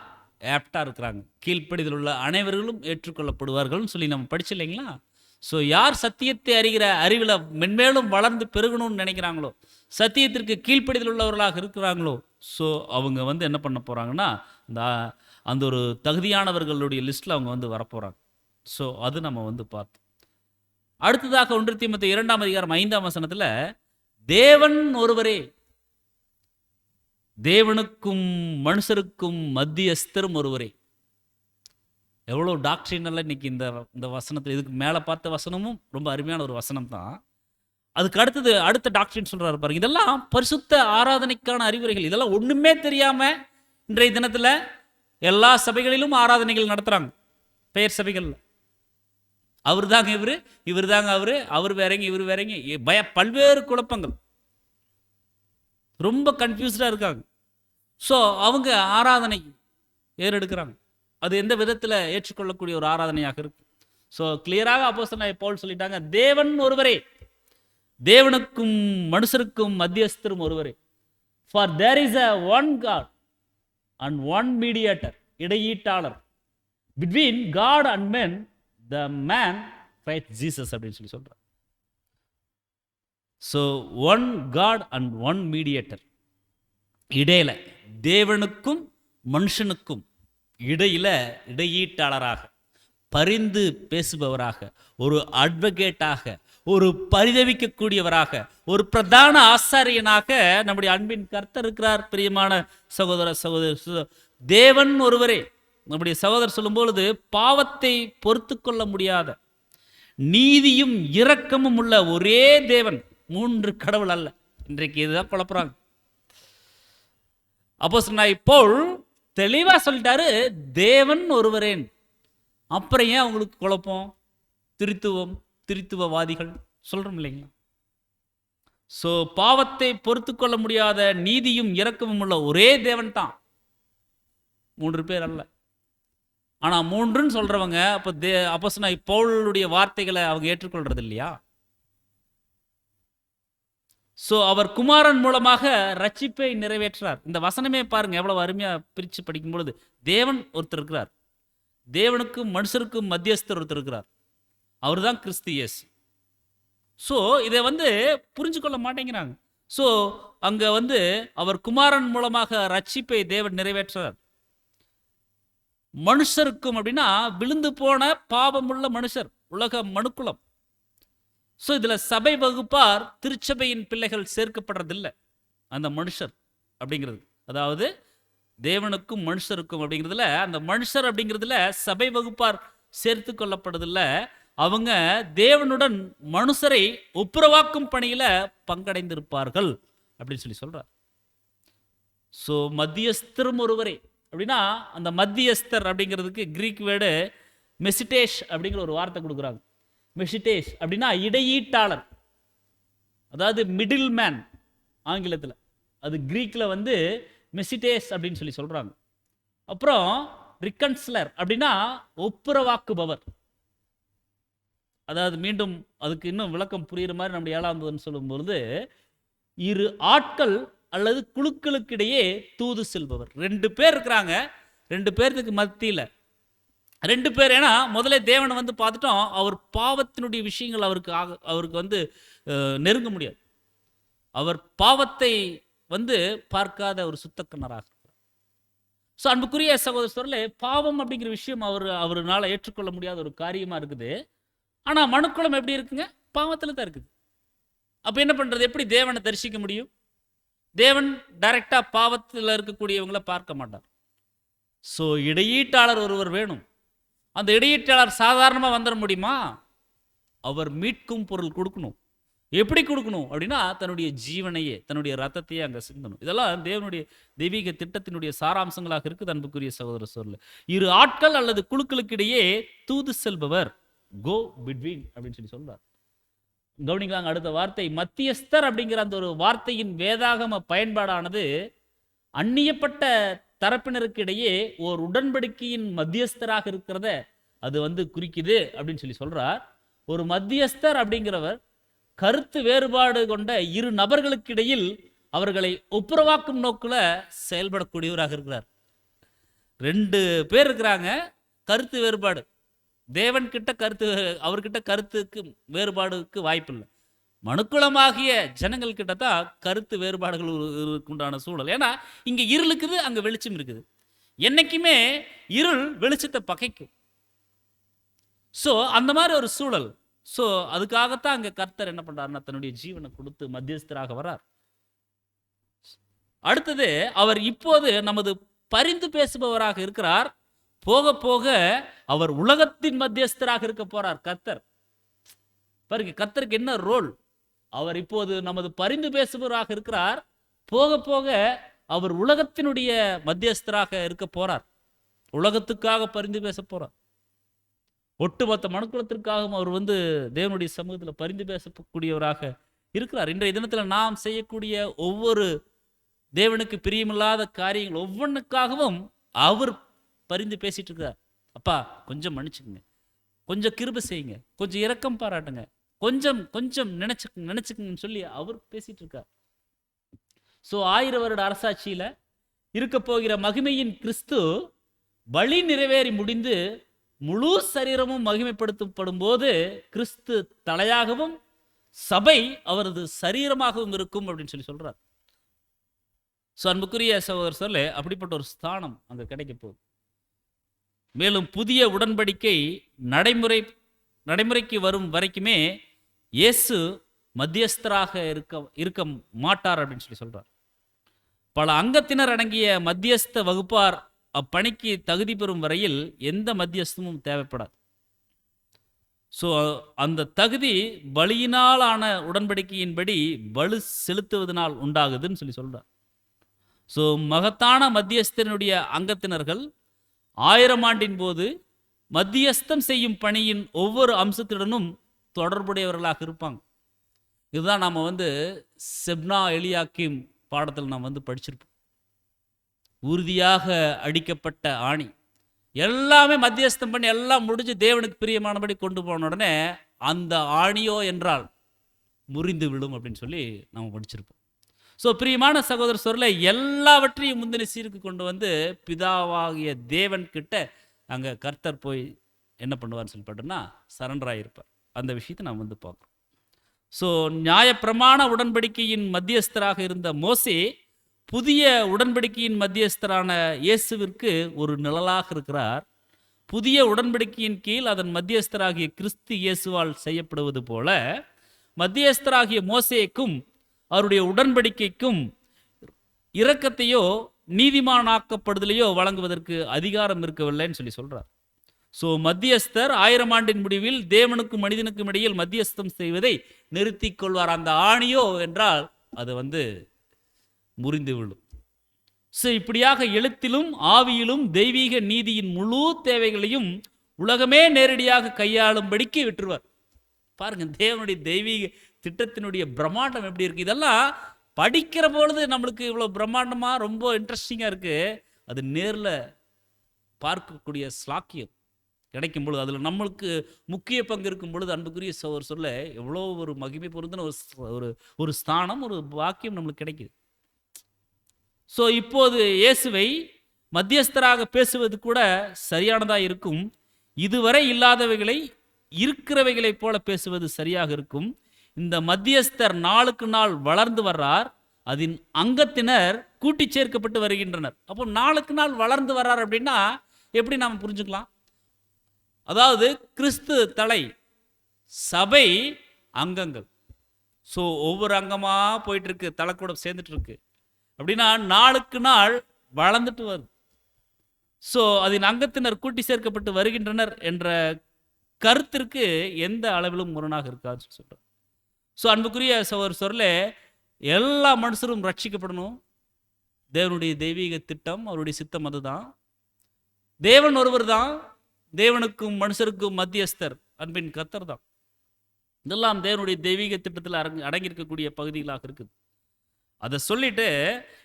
S1: ஆப்டா இருக்கிறாங்க, கீழ்ப்படிதல் உள்ள அனைவர்களும் ஏற்றுக்கொள்ளப்படுவார்கள் சொல்லி நம்ம படிச்சு இல்லைங்களா? ஸோ யார் சத்தியத்தை அறிகிற அறிவில் மென்மேலும் வளர்ந்து பெருகணும்னு நினைக்கிறாங்களோ, சத்தியத்திற்கு கீழ்ப்படிதல் உள்ளவர்களாக இருக்கிறாங்களோ, ஸோ அவங்க வந்து என்ன பண்ண போகிறாங்கன்னா அந்த ஒரு தகுதியானவர்களுடைய லிஸ்ட்டில் அவங்க வந்து வரப்போகிறாங்க. ஸோ அது நம்ம வந்து பார்த்தோம். அடுத்ததாக 1 தீமோத்தேயு 2ஆம் அதிகாரம் 5ஆம் வசனத்தில் தேவன் ஒருவரே, தேவனுக்கும் மனுஷருக்கும் மத்தியஸ்தரும் ஒருவரே. எவ்வளோ டாக்டரினெல்லாம் இன்னைக்கு இந்த வசனத்தில், இதுக்கு மேலே பார்த்த வசனமும் ரொம்ப அருமையான ஒரு வசனம் தான். அதுக்கு அடுத்த டாக்டரின் சொல்றாரு பாருங்க. இதெல்லாம் பரிசுத்த ஆராதனைக்கான அறிவுரைகள். இதெல்லாம் ஒண்ணுமே தெரியாம இன்றைய தினத்துல எல்லா சபைகளிலும் ஆராதனைகள் நடத்துறாங்க, பெயர் சபைகள்ல. அவர் தாங்க இவர் தாங்க அவர் வேறங்க இவர் வேறங்க, பல்வேறு குழப்பங்கள், ரொம்ப கன்ஃபியூஸ்டா இருக்காங்க. ஸோ அவங்க ஆராதனை ஏறெடுக்கிறாங்க. அது எந்த விதத்தில் ஏற்றுக்கொள்ளக்கூடிய ஒரு ஆராதனையாக இருக்கு. ஸோ கிளியராக அப்போஸ்தலனாகிய பவுல் சொல்லிட்டாங்க, தேவன் ஒருவரே, தேவனுக்கும் மனுஷருக்கும் மத்தியஸ்தரும் ஒருவரே. For there is a one God and one mediator, இடையீட்டாளர், between God and men, the man Christ Jesus அப்படின்னு சொல்லி சொல்றார். So one God and one mediator, இடையில தேவனுக்கும் மனுஷனுக்கும் இடையில இடையீட்டாளராக, பரிந்து பேசுபவராக, ஒரு அட்வொகேட்டாக, ஒரு பரிதவிக்கக்கூடியவராக, ஒரு பிரதான ஆசாரியனாக நம்முடைய அன்பின் கர்த்தர் இருக்கிறார். பிரியமான சகோதர சகோதரி, தேவன் ஒருவரே. நம்முடைய சகோதரர் சொல்லும் பொழுது பாவத்தை பொறுத்து கொள்ள முடியாத, நீதியும் இரக்கமும் உள்ள ஒரே தேவன், 3 கடவுள் அல்ல. இன்றைக்கு இதுதான் குழப்பறாங்க. அப்போஸ்தலனாகிய பவுல் தெளிவா சொல்லிட்டாரு, தேவன் ஒருவரேன். அப்புறம் ஏன் அவங்களுக்கு குழப்பம்? திருத்துவவாதிகள் சொல்றோம் இல்லைங்களா? ஸோ பாவத்தை பொறுத்து கொள்ள முடியாத, நீதியும் இரக்கமும் உள்ள ஒரே தேவன் தான், 3 பேர் அல்ல. ஆனா 3ன்னு சொல்றவங்க அப்போ அப்போஸ்தலனாகிய பவுலுடைய வார்த்தைகளை அவங்க ஏற்றுக்கொள்றது இல்லையா? ஸோ அவர் குமாரன் மூலமாக ரட்சிப்பை நிறைவேற்றார். இந்த வசனமே பாருங்க எவ்வளவு அருமையா பிரித்து படிக்கும் பொழுது, தேவன் ஒருத்தர் இருக்கிறார், தேவனுக்கும் மனுஷருக்கும் மத்தியஸ்தர் ஒருத்தர் இருக்கிறார், அவர் தான் கிறிஸ்து இயேசு. ஸோ இதை வந்து புரிஞ்சு கொள்ள மாட்டேங்கிறாங்க. ஸோ அங்க வந்து அவர் குமாரன் மூலமாக ரட்சிப்பை தேவன் நிறைவேற்றார். மனுஷருக்கும் அப்படின்னா விழுந்து போன பாவமுள்ள மனுஷர், உலக மனுக்குலம். ஸோ இதில் சபை வகுப்பார், திருச்சபையின் பிள்ளைகள் சேர்க்கப்படுறதில்லை. அந்த மனுஷர் அப்படிங்கிறது, அதாவது தேவனுக்கும் மனுஷருக்கும் அப்படிங்கிறதுல, அந்த மனுஷர் அப்படிங்கிறதுல சபை வகுப்பார் சேர்த்து கொள்ளப்படுறதில்லை. அவங்க தேவனுடன் மனுஷரை ஒப்புரவாக்கும் பணியில பங்கடைந்திருப்பார்கள் அப்படின்னு சொல்லி சொல்றார். ஸோ மத்தியஸ்தரும் ஒருவரே அப்படின்னா, அந்த மத்தியஸ்தர் அப்படிங்கிறதுக்கு கிரீக் வேர்டு மெசிடேஷ் அப்படிங்கிற ஒரு வார்த்தை கொடுக்குறாங்க. மெசிடேஷ் அப்படின்னா இடையீட்டாளர், அதாவது மிடில் மேன் ஆங்கிலத்தில், அது கிரீக்கில் வந்து மெசிடேஸ் அப்படின்னு சொல்லி சொல்றாங்க. அப்புறம் ரிகன்சிலர் அப்படின்னா ஒப்புரவாக்குபவர். அதாவது மீண்டும் அதுக்கு இன்னும் விளக்கம் புரியுற மாதிரி நம்ம 7ஆம் சொல்லும்பொழுது, 2 ஆட்கள் அல்லது குழுக்களுக்கு இடையே தூது செல்பவர். 2 பேர் இருக்கிறாங்க, 2 பேர்த்துக்கு மத்தியில் 2 பேர். ஏன்னா முதல்ல தேவனை வந்து பார்த்துட்டோம், அவர் பாவத்தினுடைய விஷயங்கள் அவருக்கு வந்து நெருங்க முடியாது. அவர் பாவத்தை வந்து பார்க்காத ஒரு சுத்தக்கண்ணராக. ஸோ அன்புக்குரிய சகோதரர்களே, பாவம் அப்படிங்கிற விஷயம் அவருனால ஏற்றுக்கொள்ள முடியாத ஒரு காரியமா இருக்குது. ஆனா மனுக்குலம் எப்படி இருக்குங்க? பாவத்துல தான் இருக்குது. அப்ப என்ன பண்றது? எப்படி தேவனை தரிசிக்க முடியும்? தேவன் டைரக்டா பாவத்தில் இருக்கக்கூடியவங்களை பார்க்க மாட்டார். ஸோ இடையீட்டாளர் ஒருவர் வேணும். அந்த இடையீட்டாளர் சாதாரணமாக வந்துட முடியுமா? அவர் மீட்கும் பொருள் கொடுக்கணும். எப்படி கொடுக்கணும் அப்படின்னா, தன்னுடைய ஜீவனையே, தன்னுடைய ரத்தத்தையே அங்கே சிந்தணும். இதெல்லாம் தேவனுடைய தெய்வீக திட்டத்தினுடைய சாராம்சங்களாக இருக்குது. அன்புக்குரிய சகோதர சொல்ல, இரு ஆட்கள் அல்லது குழுக்களுக்கு இடையே தூது செல்பவர், கோ பிட்வீன் அப்படின்னு சொல்லி சொல்றார். கவனிக்கலாங்க அடுத்த வார்த்தை. மத்தியஸ்தர் அப்படிங்கிற அந்த ஒரு வார்த்தையின் வேதாகம பயன்பாடானது அந்நியப்பட்ட தரப்பினருக்கு இடையே ஓர் உடன்படிக்கையின் மத்தியஸ்தராக இருக்கிறத அது வந்து குறிக்குது அப்படின்னு சொல்லி சொல்றார். ஒரு மத்தியஸ்தர் அப்படிங்கிறவர் கருத்து வேறுபாடு கொண்ட இரு நபர்களுக்கு இடையில் அவர்களை ஒப்புரவாக்கும் நோக்கில் செயல்படக்கூடியவராக இருக்கிறார். 2 பேர் இருக்கிறாங்க, கருத்து வேறுபாடு. தேவன் கிட்ட அவர்கிட்ட கருத்துக்கு வேறுபாடுக்கு வாய்ப்பு இல்லை. மனுக்குலமாகிய ஜனங்கள் கிட்ட தான் கருத்து வேறுபாடுகள் உண்டான சூழல். ஏன்னா இங்க இருள் இருக்குது, அங்க வெளிச்சம் இருக்குது. என்னைக்குமே இருள் வெளிச்சத்தை பகைக்கும். ஸோ அந்த மாதிரி ஒரு சூழல். ஸோ அதுக்காகத்தான் அங்க கர்த்தர் என்ன பண்றாருன்னா, தன்னுடைய ஜீவனை கொடுத்து மத்தியஸ்தராக வர்றார். அடுத்தது, அவர் இப்போது நமது பரிந்து பேசுபவராக இருக்கிறார். போக போக அவர் உலகத்தின் மத்தியஸ்தராக இருக்க போறார் கர்த்தர். பாருங்க, கர்த்தருக்கு என்ன ரோல். அவர் இப்போது நமது பரிந்து பேசுபவராக இருக்கிறார். போக போக அவர் உலகத்தினுடைய மத்தியஸ்தராக இருக்க போறார். உலகத்துக்காக பரிந்து பேச போறார். ஒட்டுமொத்த மனுக்குலத்திற்காகவும் அவர் வந்து தேவனுடைய சமூகத்தில் பரிந்து பேசக்கூடியவராக இருக்கிறார். இன்றைய தினத்தில் நாம் செய்யக்கூடிய ஒவ்வொரு தேவனுக்கு பிரியமில்லாத காரியங்கள் ஒவ்வொன்றுக்காகவும் அவர் பரிந்து பேசிட்டு இருக்கிறார். அப்பா கொஞ்சம் மன்னிச்சுக்குங்க, கொஞ்சம் கிருபை செய்யுங்க, கொஞ்சம் இரக்கம் பாராட்டுங்க, கொஞ்சம் கொஞ்சம் நினைச்சுக்குங்கன்னு சொல்லி அவர் பேசிட்டு இருக்கார். ஸோ 1000 வருட அரசாட்சியில் இருக்க போகிற மகிமையின் கிறிஸ்து பலி நிறைவேறி முடிந்து முழு சரீரமும் மகிமைப்படுத்தப்படும் போது கிறிஸ்து தலையாகவும் சபை அவரது சரீரமாகவும் இருக்கும் அப்படின்னு சொல்லி சொல்றார். ஸோ அன்புக்குரிய சகோதரர் சொல்ல, அப்படிப்பட்ட ஒரு ஸ்தானம் அங்கே கிடைக்க போகுது. மேலும் புதிய உடன்படிக்கை நடைமுறைக்கு வரும் வரைக்குமே இயேசு மத்தியஸ்தராக இருக்க மாட்டார் அப்படின்னு சொல்லி சொல்றார். பல அங்கத்தினர் அடங்கிய மத்தியஸ்த வகுப்பார் அப்பணிக்கு தகுதி பெறும் வரையில் எந்த மத்தியஸ்தமும் தேவைப்படாது. ஸோ அந்த தகுதி பலியினால் ஆன உடன்படிக்கையின்படி பலு செலுத்துவதனால் உண்டாகுதுன்னு சொல்லி சொல்றார். ஸோ மகத்தான மத்தியஸ்தனுடைய அங்கத்தினர்கள் 1000 ஆண்டின் போது மத்தியஸ்தம் செய்யும் பணியின் ஒவ்வொரு அம்சத்துடனும் தொடர்புடையவர்களாக இருப்பாங்க. இதுதான் நாம் வந்து செப்னா எலியாக்கிம் பாடத்தில் நாம் வந்து படிச்சிருப்போம். உறுதியாக அடிக்கப்பட்ட ஆணி எல்லாமே மத்தியஸ்தம் பண்ணி எல்லாம் முடிஞ்சு தேவனுக்கு பிரியமானபடி கொண்டு போன உடனே அந்த ஆணியோ என்றால் முறிந்து விடும் அப்படின்னு சொல்லி நாம் படிச்சிருப்போம். ஸோ பிரியமான சகோதர சொல்ல, எல்லாவற்றையும் முந்தின சீருக்கு கொண்டு வந்து பிதாவாகிய தேவன் கிட்ட அங்கே கர்த்தர் போய் என்ன பண்ணுவார்னு சொல்லி பார்த்தோம்னா சரண்டர் ஆகியிருப்பார். அந்த விஷயத்தை நாம் வந்து பார்க்குறோம். ஸோ நியாயப்பிரமாண உடன்படிக்கையின் மத்தியஸ்தராக இருந்த மோசே புதிய உடன்படிக்கையின் மத்தியஸ்தரான இயேசுவிற்கு ஒரு நிழலாக இருக்கிறார். புதிய உடன்படிக்கையின் கீழ் அதன் மத்தியஸ்தராகிய கிறிஸ்து இயேசுவால் செய்யப்படுவது போல மத்தியஸ்தராகிய மோசேக்கும் அவருடைய உடன்படிக்கைக்கும் இரக்கத்தையோ நீதிமானாக்கப்படுதலையோ வழங்குவதற்கு அதிகாரம் இருக்கவில்லைன்னு சொல்லி சொல்றார். ஸோ மத்தியஸ்தர் 1000 ஆண்டின் முடிவில் தேவனுக்கும் மனிதனுக்கும் இடையில் மத்தியஸ்தம் செய்வதை நிறுத்தி கொள்வார். அந்த ஆணியோ என்றால் அது வந்து முறிந்து விடும். ஸோ இப்படியாக எழுத்திலும் ஆவியிலும் தெய்வீக நீதியின் முழு தேவைகளையும் உலகமே நேரடியாக கையாளும்படிக்கு விட்டுருவார். பாருங்க, தேவனுடைய தெய்வீக திட்டத்தினுடைய பிரம்மாண்டம் எப்படி இருக்கு. இதெல்லாம் படிக்கிற பொழுது நம்மளுக்கு இவ்வளோ பிரம்மாண்டமாக ரொம்ப இன்ட்ரெஸ்டிங்காக இருக்கு. அது நேரில் பார்க்கக்கூடிய ஸ்லாக்கியம் கிடைக்கும் பொழுது, அதில் நம்மளுக்கு முக்கிய பங்கு இருக்கும் பொழுது, அன்புக்குரிய சொல்ல எவ்வளோ ஒரு மகிமை பொருந்தின ஒரு ஸ்தானம், ஒரு வாக்கியம் நம்மளுக்கு கிடைக்குது. ஸோ இப்போது இயேசுவை மத்தியஸ்தராக பேசுவது கூட சரியானதாக இருக்கும். இதுவரை இல்லாதவைகளை இருக்கிறவைகளைப் போல பேசுவது சரியாக இருக்கும். இந்த மத்தியஸ்தர் நாளுக்கு நாள் வளர்ந்து வர்றார், அதன் அங்கத்தினர் கூட்டி சேர்க்கப்பட்டு வருகின்றனர். அப்போ நாளுக்கு நாள் வளர்ந்து வர்றார் அப்படின்னா எப்படி நாம் புரிஞ்சுக்கலாம்? அதாவது கிறிஸ்து தலை, சபை அங்கங்கள். ஸோ ஒவ்வொரு அங்கமாக போயிட்டு இருக்கு, தலை கூட சேர்ந்துட்டு இருக்கு அப்படின்னா நாளுக்கு நாள் வளர்ந்துட்டு வருது. ஸோ அதன் அங்கத்தினர் கூட்டி சேர்க்கப்பட்டு வருகின்றனர் என்ற கருத்திற்கு எந்த அளவிலும் முரணாக இருக்காதுன்னு சொல்கிறேன். ஸோ அன்புக்குரிய சொல்ல எல்லா மனுஷரும் ரட்சிக்கப்படணும். தேவனுடைய தெய்வீக திட்டம், அவருடைய சித்தம் அதுதான். தேவன் ஒருவர் தான், தேவனுக்கும் மனுஷருக்கும் மத்தியஸ்தர், அன்பின் கர்த்தர் தான். இதெல்லாம் தேவனுடைய தெய்வீக திட்டத்தில் அடங்கியிருக்கக்கூடிய பகுதிகளாக இருக்குது. அதை சொல்லிட்டு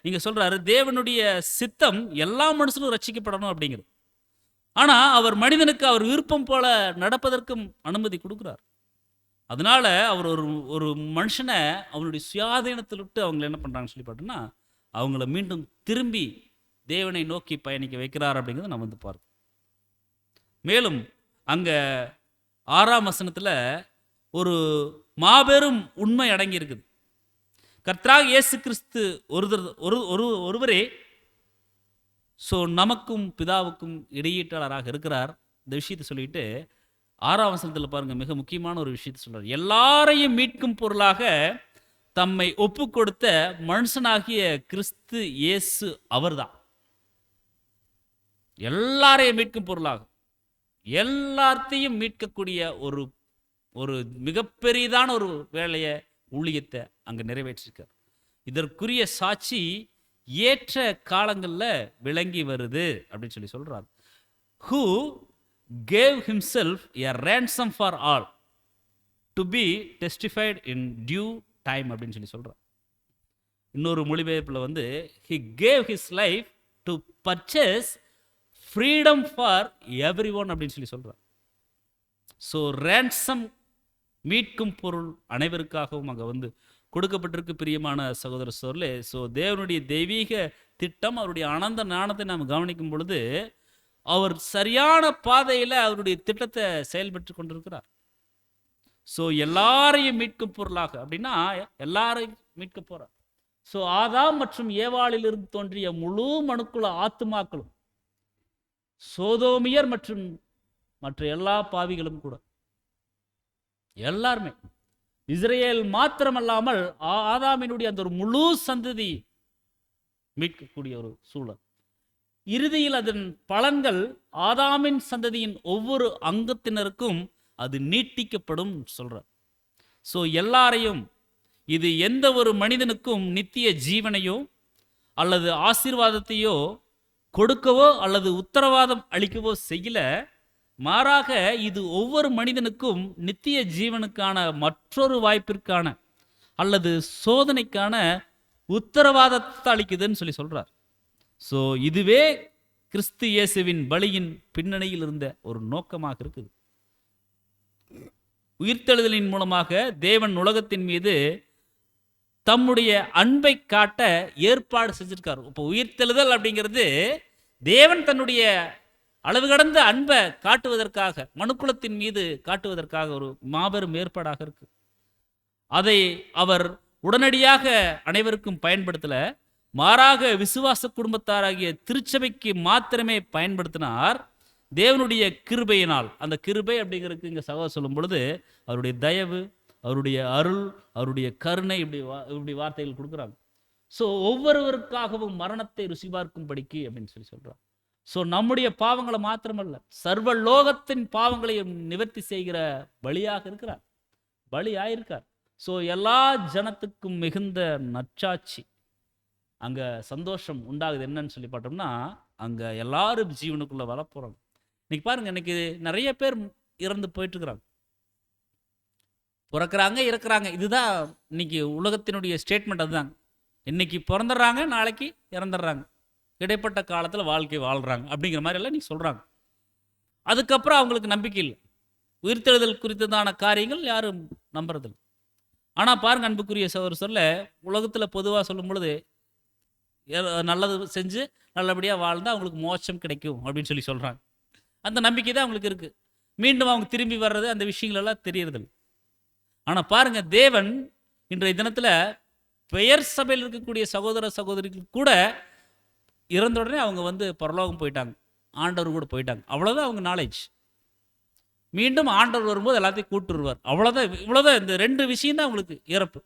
S1: இங்கே சொல்றாரு, தேவனுடைய சித்தம் எல்லா மனுஷனும் ரட்சிக்கப்படணும் அப்படிங்கிறது. ஆனால் அவர் மனிதனுக்கு அவர் விருப்பம் போல நடப்பதற்கும் அனுமதி கொடுக்குறார். அதனால அவர் ஒரு மனுஷனை அவனுடைய சுயாதீனத்தில் விட்டு அவங்களை என்ன பண்ணுறாங்கன்னு சொல்லி பார்த்தோம்னா, அவங்கள மீண்டும் திரும்பி தேவனை நோக்கி பயணிக்க வைக்கிறார் அப்படிங்கிறத நம்ம வந்து பார்க்கணும். மேலும் அங்கே 6ஆம் வசனத்தில் ஒரு மாபெரும் உண்மை அடங்கி இருக்குது. கர்த்தராகிய இயேசு கிறிஸ்து ஒருவரே ஸோ நமக்கும் பிதாவுக்கும் இடையீட்டாளராக இருக்கிறார். இந்த விஷயத்தை சொல்லிட்டு 6ஆம் வசனத்தில் பாருங்க, மிக முக்கியமான ஒரு விஷயத்தை சொல்றார். எல்லாரையும் மீட்கும் பொருளாக தம்மை ஒப்பு கொடுத்த மனுஷனாகிய கிறிஸ்து இயேசு அவர்தான். எல்லாரையும் மீட்கும் பொருளாக, எல்லாத்தையும் மீட்கக்கூடிய ஒரு ஒரு மிகப்பெரியதான ஒரு வேலையை, ஊழியத்தை அங்கே நிறைவேற்றிருக்கார். இதற்குரிய சாட்சி ஏற்ற காலங்களில் விளங்கி வருது அப்படின்னு சொல்லி சொல்றார். Who gave himself a ransom for all to be testified in due time அப்படின்னு சொல்லி சொல்றார். இன்னொரு மொழிபெயர்ப்பில் வந்து he gave his life to purchase freedom for everyone அப்படின்னு சொல்லி சொல்றார். ஸோ ransom, மீட்கும் பொருள் அனைவருக்காகவும் அங்கே வந்து கொடுக்கப்பட்டிருக்கு. பிரியமான சகோதர சோர்லே, ஸோ தேவனுடைய தெய்வீக திட்டம், அவருடைய அனந்த ஞானத்தை நாம் கவனிக்கும் பொழுது அவர் சரியான பாதையில் அவருடைய திட்டத்தை செயல்பட்டு கொண்டிருக்கிறார். ஸோ எல்லாரையும் மீட்கும் பொருளாக அப்படின்னா எல்லாரையும் மீட்க போறார். ஸோ ஆதாம் மற்றும் ஏவாளிலிருந்து தோன்றிய முழு மனுக்குள்ள ஆத்துமாக்களும், சோதோமியர் மற்றும் மற்ற எல்லா பாவிகளும் கூட, எல்லாருமே, இஸ்ரேல் மாத்திரமல்லாமல் ஆதாமினுடைய அந்த ஒரு முழு சந்ததி மீட்கக்கூடிய ஒரு சூழல். இறுதியில் அதன் பலன்கள் ஆதாமின் சந்ததியின் ஒவ்வொரு அங்கத்தினருக்கும் அது நீட்டிக்கப்படும் சொல்றார். ஸோ எல்லாரையும், இது எந்த ஒரு மனிதனுக்கும் நித்திய ஜீவனையோ அல்லது ஆசீர்வாதத்தையோ கொடுக்கவோ அல்லது உத்தரவாதம் அளிக்கவோ செய்யல. மாறாக இது ஒவ்வொரு மனிதனுக்கும் நித்திய ஜீவனுக்கான மற்றொரு வாய்ப்பிற்கான அல்லது சோதனைக்கான உத்தரவாதத்தை அளிக்குதுன்னு சொல்லி சொல்றார். ஸோ இதுவே கிறிஸ்து இயேசுவின் பலியின் பின்னணியில் இருந்த ஒரு நோக்கமாக இருக்குது. உயிர்த்தெழுதலின் மூலமாக தேவன் உலகத்தின் மீது தம்முடைய அன்பை காட்ட ஏற்பாடு செஞ்சிருக்காரு. இப்போ உயிர்த்தெழுதல் அப்படிங்கிறது தேவன் தன்னுடைய அளவு கடந்த அன்பை காட்டுவதற்காக, மனுக்குலத்தின் மீது காட்டுவதற்காக ஒரு மாபெரும் ஏற்பாடாக இருக்கு. அதை அவர் உடனடியாக அனைவருக்கும் பயன்படுத்தல, மாறாக விசுவாச குடும்பத்தாராகிய திருச்சபைக்கு மாத்திரமே பயன்படுத்தினார். தேவனுடைய கிருபையினால், அந்த கிருபை அப்படிங்கிறதுக்கு இங்கே சகோதரர் சொல்லும் பொழுது அவருடைய தயவு, அவருடைய அருள், அவருடைய கருணை, இப்படி வார்த்தைகள் கொடுக்குறாங்க. ஸோ ஒவ்வொருவருக்காகவும் மரணத்தை ருசி பார்க்கும்படிக்கு அப்படின்னு சொல்லி சொல்றாங்க. ஸோ நம்முடைய பாவங்களை மாத்திரமல்ல, சர்வ லோகத்தின் பாவங்களையும் நிவர்த்தி செய்கிற பலியாக இருக்கிறார், பலியாயிருக்கார். ஸோ எல்லா ஜனத்துக்கும் மிகுந்த நற்சாட்சி, அங்கே சந்தோஷம் உண்டாகுது. என்னன்னு சொல்லி பார்த்தோம்னா, அங்கே எல்லாரும் ஜீவனுக்குள்ளே வரப்போகிறாங்க. இன்னைக்கு பாருங்க, இன்னைக்கு நிறைய பேர் இறந்து போயிட்டு இருக்கிறாங்க, பிறக்கிறாங்க, இறக்குறாங்க. இதுதான் இன்னைக்கு உலகத்தினுடைய ஸ்டேட்மெண்ட். அதுதான், இன்னைக்கு பிறந்துடுறாங்க, நாளைக்கு இறந்துடுறாங்க, இடைப்பட்ட காலத்தில் வாழ்க்கை வாழ்கிறாங்க அப்படிங்கிற மாதிரி எல்லாம் நீ சொல்கிறாங்க. அதுக்கப்புறம் அவங்களுக்கு நம்பிக்கை இல்லை. உயிர்த்தெழுதல் குறித்ததான காரியங்கள் யாரும் நம்புறதில்லை. ஆனால் பாருங்க அன்புக்குரிய சொல்ல, உலகத்தில் பொதுவாக சொல்லும் பொழுது நல்லது செஞ்சு நல்லபடியாக வாழ்ந்தால் அவங்களுக்கு மோட்சம் கிடைக்கும் அப்படின்னு சொல்லி சொல்கிறாங்க. அந்த நம்பிக்கை தான் அவங்களுக்கு இருக்குது. மீண்டும் அவங்க திரும்பி வர்றது அந்த விஷயங்களெல்லாம் தெரியறதில்லை. ஆனால் பாருங்க, தேவன் இன்றைய தினத்தில் பெயர் சபையில் இருக்கக்கூடிய சகோதர சகோதரிகள் கூட இறந்த உடனே அவங்க வந்து பரலோகம் போயிட்டாங்க, ஆண்டவர் கூட போயிட்டாங்க. அவ்வளோதான் அவங்க நாலேஜ். மீண்டும் ஆண்டவர் வரும்போது எல்லாத்தையும் கூட்டு வருவார். அவ்வளோதான், இவ்வளோதான். இந்த 2 விஷயம் தான் அவங்களுக்கு இறப்பு.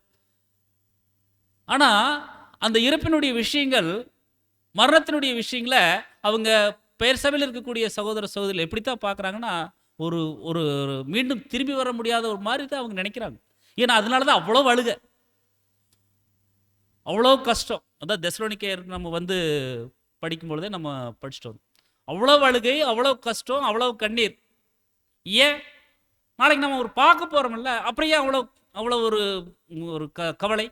S1: ஆனால் அந்த இறப்பினுடைய விஷயங்கள், மரணத்தினுடைய விஷயங்களை அவங்க பெயர் சபையில் இருக்கக்கூடிய சகோதர சகோதரிகள் எப்படித்தான் பார்க்குறாங்கன்னா, ஒரு ஒரு மீண்டும் திரும்பி வர முடியாத ஒரு மாதிரி தான் அவங்க நினைக்கிறாங்க. ஏன்னா அதனால தான் அவ்வளோ அழுக, அவ்வளோ கஷ்டம். அதான் தெசலோனிக்கேயர் நம்ம வந்து படிக்கும்பொழுதே நம்ம படிச்சிட்டோம். அவ்வளோ அழுகை, அவ்வளோ கஷ்டம், அவ்வளோ கண்ணீர். ஏன்? நாளைக்கு நம்ம ஒரு பார்க்க போகிறோம்ல, அப்புறம் ஏன் அவ்வளோ அவ்வளோ ஒரு ஒரு கவலை?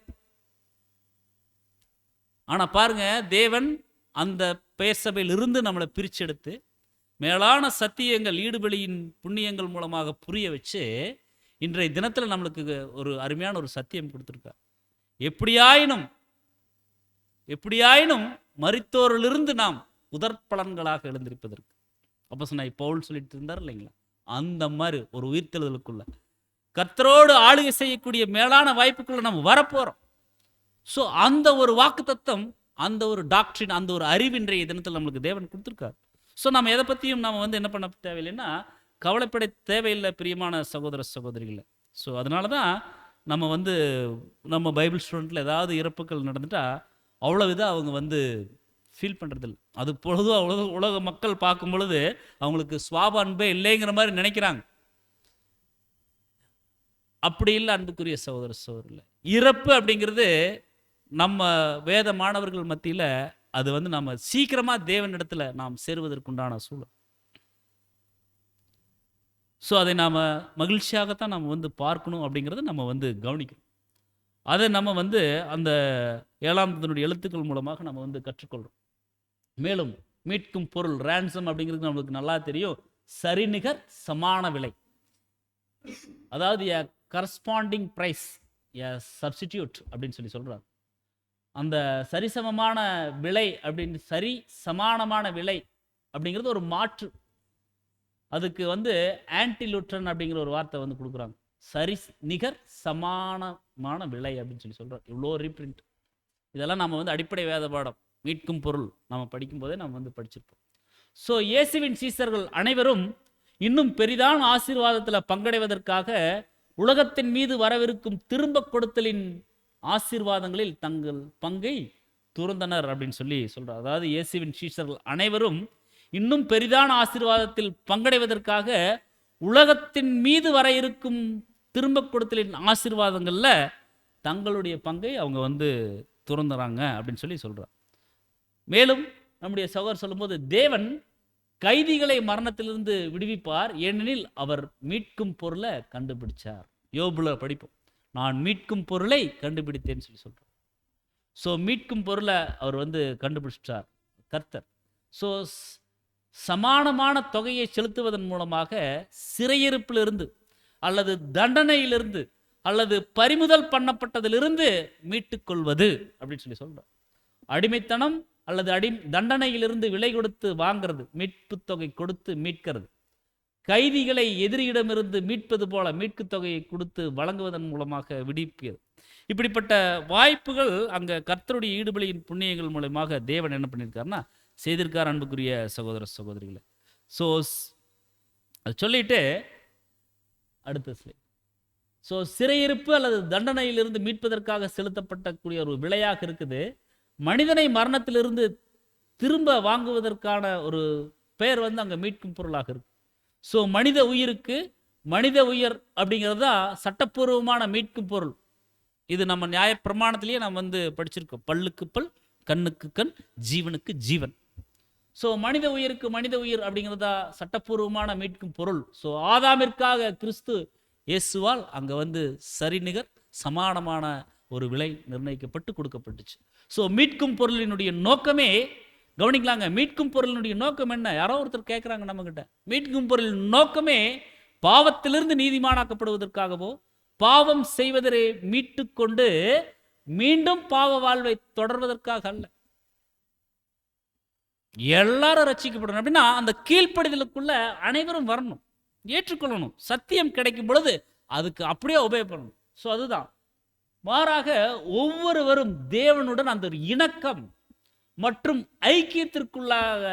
S1: ஆனால் பாருங்க, தேவன் அந்த பெயர் சபையில் இருந்து நம்மளை பிரிச்செடுத்து மேலான சத்தியங்கள், ஈடுபலியின் புண்ணியங்கள் மூலமாக புரிய வச்சு இன்றைய தினத்தில் நம்மளுக்கு ஒரு அருமையான ஒரு சத்தியம் கொடுத்துருக்கார். எப்படியாயினும் மரித்தோரிலிருந்து நாம் புதற்பலன்களாக எழுந்திருப்பதற்கு. அப்போஸ்தலனாகிய பவுல் சொல்லிட்டு இருந்தார் இல்லைங்களா, அந்த மாதிரி ஒரு உயிர்த்தெழுதலுக்குள்ள கர்த்தரோடு ஆளுகை செய்யக்கூடிய மேலான வாய்ப்புக்குள்ள நம்ம வரப்போகிறோம். ஸோ அந்த ஒரு வாக்குத்தத்தம், அந்த ஒரு டாக்ட்ரின், அந்த ஒரு அறிவு இன்றைய தினத்தில் நம்மளுக்கு தேவன் கொடுத்துருக்கார். ஸோ நம்ம எதை பற்றியும் நம்ம வந்து என்ன பண்ண தேவையில்லைன்னா, கவலைப்பட தேவையில்லை பிரியமான சகோதர சகோதரிகளை. ஸோ அதனால தான் நம்ம வந்து நம்ம பைபிள் ஸ்டூடெண்ட்டில் ஏதாவது இறப்புகள் நடந்துட்டா அவ்வளோ இதாக அவங்க வந்து ஃபீல் பண்ணுறதில்ல. அது பொழுதும் உலக மக்கள் பார்க்கும் பொழுது அவங்களுக்கு சுவாப அன்பே இல்லைங்கிற மாதிரி நினைக்கிறாங்க. அப்படி இல்லை அன்புக்குரிய சகோதர சகோதரில். இறப்பு அப்படிங்கிறது நம்ம வேத மாணவர்கள் மத்தியில் அது வந்து நம்ம சீக்கிரமாக தேவனிடத்தில் நாம் சேருவதற்குண்டான சூழல். ஸோ அதை நாம் மகிழ்ச்சியாகத்தான் நம்ம வந்து பார்க்கணும் அப்படிங்கிறத நம்ம வந்து கவனிக்கணும். அதை நம்ம வந்து அந்த 7ஆம் தூதனுடைய எழுத்துக்கள் மூலமாக நம்ம வந்து கற்றுக்கொள்கிறோம். மேலும் மீட்கும் பொருள் ரேன்சம் அப்படிங்கிறது நம்மளுக்கு நல்லா தெரியும். சரிநிகர் சமான விலை, அதாவது எ கரஸ்பாண்டிங் ப்ரைஸ், எ சப்ஸ்டிடியூட் அப்படின்னு சொல்லி சொல்கிறார். அந்த சரிசமமான விலை அப்படின்னு, சரி சமானமான விலை அப்படிங்கிறது ஒரு மாற்று. அதுக்கு வந்து ஆன்டிலூட்ரன் அப்படிங்கிற ஒரு வார்த்தை வந்து கொடுக்குறாங்க. சரி நிகர் சமானமான விலை அப்படின்னு சொல்லி சொல்கிறோம். இவ்வளோ ரீப்ரிண்ட். இதெல்லாம் நம்ம வந்து அடிப்படை வேத பாடம் மீட்கும் பொருள் நம்ம படிக்கும்போதே நம்ம வந்து படிச்சிருப்போம். ஸோ இயேசுவின் சீசர்கள் அனைவரும் இன்னும் பெரிதான ஆசீர்வாதத்தில் பங்கடைவதற்காக உலகத்தின் மீது வரவிருக்கும் திரும்ப கொடுத்தலின் ஆசீர்வாதங்களில் தங்கள் பங்கை துறந்தனர் அப்படின்னு சொல்லி சொல்கிறார். அதாவது இயேசுவின் சீசர்கள் அனைவரும் இன்னும் பெரிதான ஆசீர்வாதத்தில் பங்கடைவதற்காக உலகத்தின் மீது வர இருக்கும் திரும்ப கொடுத்தலின் ஆசீர்வாதங்களில் தங்களுடைய பங்கை அவங்க வந்து துறந்துறாங்க அப்படின்னு சொல்லி சொல்கிறார். மேலும் நம்முடைய சகோதரர் சொல்லும்போது, தேவன் கைதிகளை மரணத்திலிருந்து விடுவிப்பார், ஏனெனில் அவர் மீட்கும் பொருளை கண்டுபிடிச்சார். யோபுல படிப்போம், நான் மீட்கும் பொருளை கண்டுபிடித்தேன்னு சொல்லி சொல்கிறார். ஸோ மீட்கும் பொருளை அவர் வந்து கண்டுபிடிச்சார் கர்த்தர். ஸோ சமானமான தொகையை செலுத்துவதன் மூலமாக சிறையிருப்பிலிருந்து அல்லது தண்டனையிலிருந்து அல்லது பறிமுதல் பண்ணப்பட்டதிலிருந்து மீட்டுக்கொள்வது அப்படின்னு சொல்லி சொல்கிறார். அடிமைத்தனம் அல்லது தண்டனையிலிருந்து விலை கொடுத்து வாங்கிறது, மீட்பு தொகை கொடுத்து மீட்கிறது. கைதிகளை எதிரியிடமிருந்து மீட்பது போல மீட்பு தொகையை கொடுத்து வழங்குவதன் மூலமாக விடுவிப்பது. இப்படிப்பட்ட வாய்ப்புகள் அங்கே கர்த்தருடைய ஈடுபலியின் புண்ணியங்கள் மூலமாக தேவன் என்ன பண்ணியிருக்காருன்னா செய்திருக்கார் அன்புக்குரிய சகோதர சகோதரிகளை. ஸோ அது சொல்லிட்டு அடுத்த ஸ்லைட். ஸோ சிறையிருப்பு அல்லது தண்டனையிலிருந்து மீட்பதற்காக செலுத்தப்படக்கூடிய ஒரு விலையாக இருக்குது. மனிதனை மரணத்திலிருந்து திரும்ப வாங்குவதற்கான ஒரு பெயர் வந்து அங்கே மீட்கும் பொருளாக இருக்கு. ஸோ மனித உயிருக்கு மனித உயிர் அப்படிங்கிறது தான் சட்டப்பூர்வமான மீட்கும் பொருள். இது நம்ம நியாய பிரமாணத்திலேயே நம்ம வந்து படிச்சிருக்கோம். பல்லுக்கு பல், கண்ணுக்கு கண், ஜீவனுக்கு ஜீவன். ஸோ மனித உயிருக்கு மனித உயிர் அப்படிங்கிறதா சட்டப்பூர்வமான மீட்கும் பொருள். ஸோ ஆதாமிற்காக கிறிஸ்து இயேசுவால் அங்கே வந்து சரிநிகர் சமானமான ஒரு விலை நிர்ணயிக்கப்பட்டு கொடுக்கப்பட்டுச்சு. ஸோ மீட்கும் பொருளினுடைய நோக்கமே கவனிக்கலாங்க. மீட்கும் பொருளினுடைய நோக்கம் என்ன? யாரோ ஒருத்தர் கேட்குறாங்க நம்மகிட்ட. மீட்கும் பொருளின் நோக்கமே பாவத்திலிருந்து நீதிமானாக்கப்படுவதற்காகவோ பாவம் செய்வதை மீட்டு கொண்டு மீண்டும் பாவ வாழ்வை தொடர்வதற்காக அல்ல. எல்லாரும் ரட்சிக்கப்படணும் அப்படின்னா அந்த கீழ்ப்படிதலுக்குள்ள அனைவரும் வரணும், ஏற்றுக்கொள்ளணும். சத்தியம் கிடைக்கும் பொழுது அதுக்கு அப்படியே உபயோகப்படணும். ஸோ அதுதான். மாறாக ஒவ்வொருவரும் தேவனுடன் அந்த ஒரு இணக்கம் மற்றும் ஐக்கியத்திற்குள்ளாக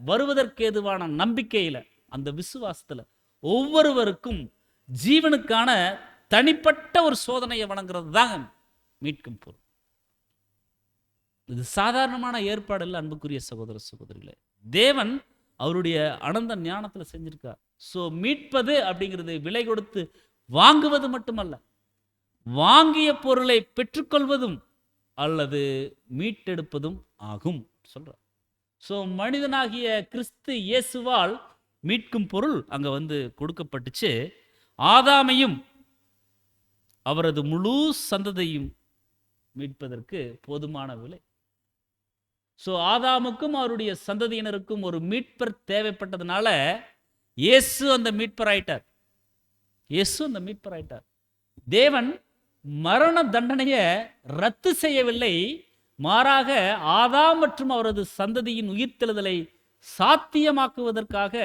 S1: வருவதற்கு ஏதுவான நம்பிக்கையில, அந்த விசுவாசத்துல ஒவ்வொருவருக்கும் ஜீவனுக்கான தனிப்பட்ட ஒரு சோதனையை வழங்குறது தான் மீட்கும் பொருள். இது சாதாரணமான ஏற்பாடு இல்லை அன்புக்குரிய சகோதர சகோதரிகளே. தேவன் அவருடைய அனந்த ஞானத்துல செஞ்சிருக்கார். ஸோ மீட்பது அப்படிங்கிறது விலை கொடுத்து வாங்குவது மட்டுமல்ல, வாங்கிய பொருளை பெற்றுக்கொள்வதும் அல்லது மீட்டெடுப்பதும் ஆகும் சொல்றார். ஸோ மனிதனாகிய கிறிஸ்து இயேசுவால் மீட்கும் பொருள் அங்க வந்து கொடுக்கப்பட்டுச்சு. ஆதாமையும் அவரது முழு சந்ததியும் மீட்பதற்கு போதுமான விலை. ஸோ ஆதாமுக்கும் அவருடைய சந்ததியினருக்கும் ஒரு மீட்பர் தேவைப்பட்டதுனால இயேசு அந்த மீட்பர் ஆயிட்டார். இயேசு அந்த மீட்பர் ஆயிட்டார். தேவன் மரண தண்டனையை ரத்து செய்யவில்லை, மாறாக ஆதாம் மற்றும் அவரது சந்ததியின் உயிர்த்தெழுதலை சாத்தியமாக்குவதற்காக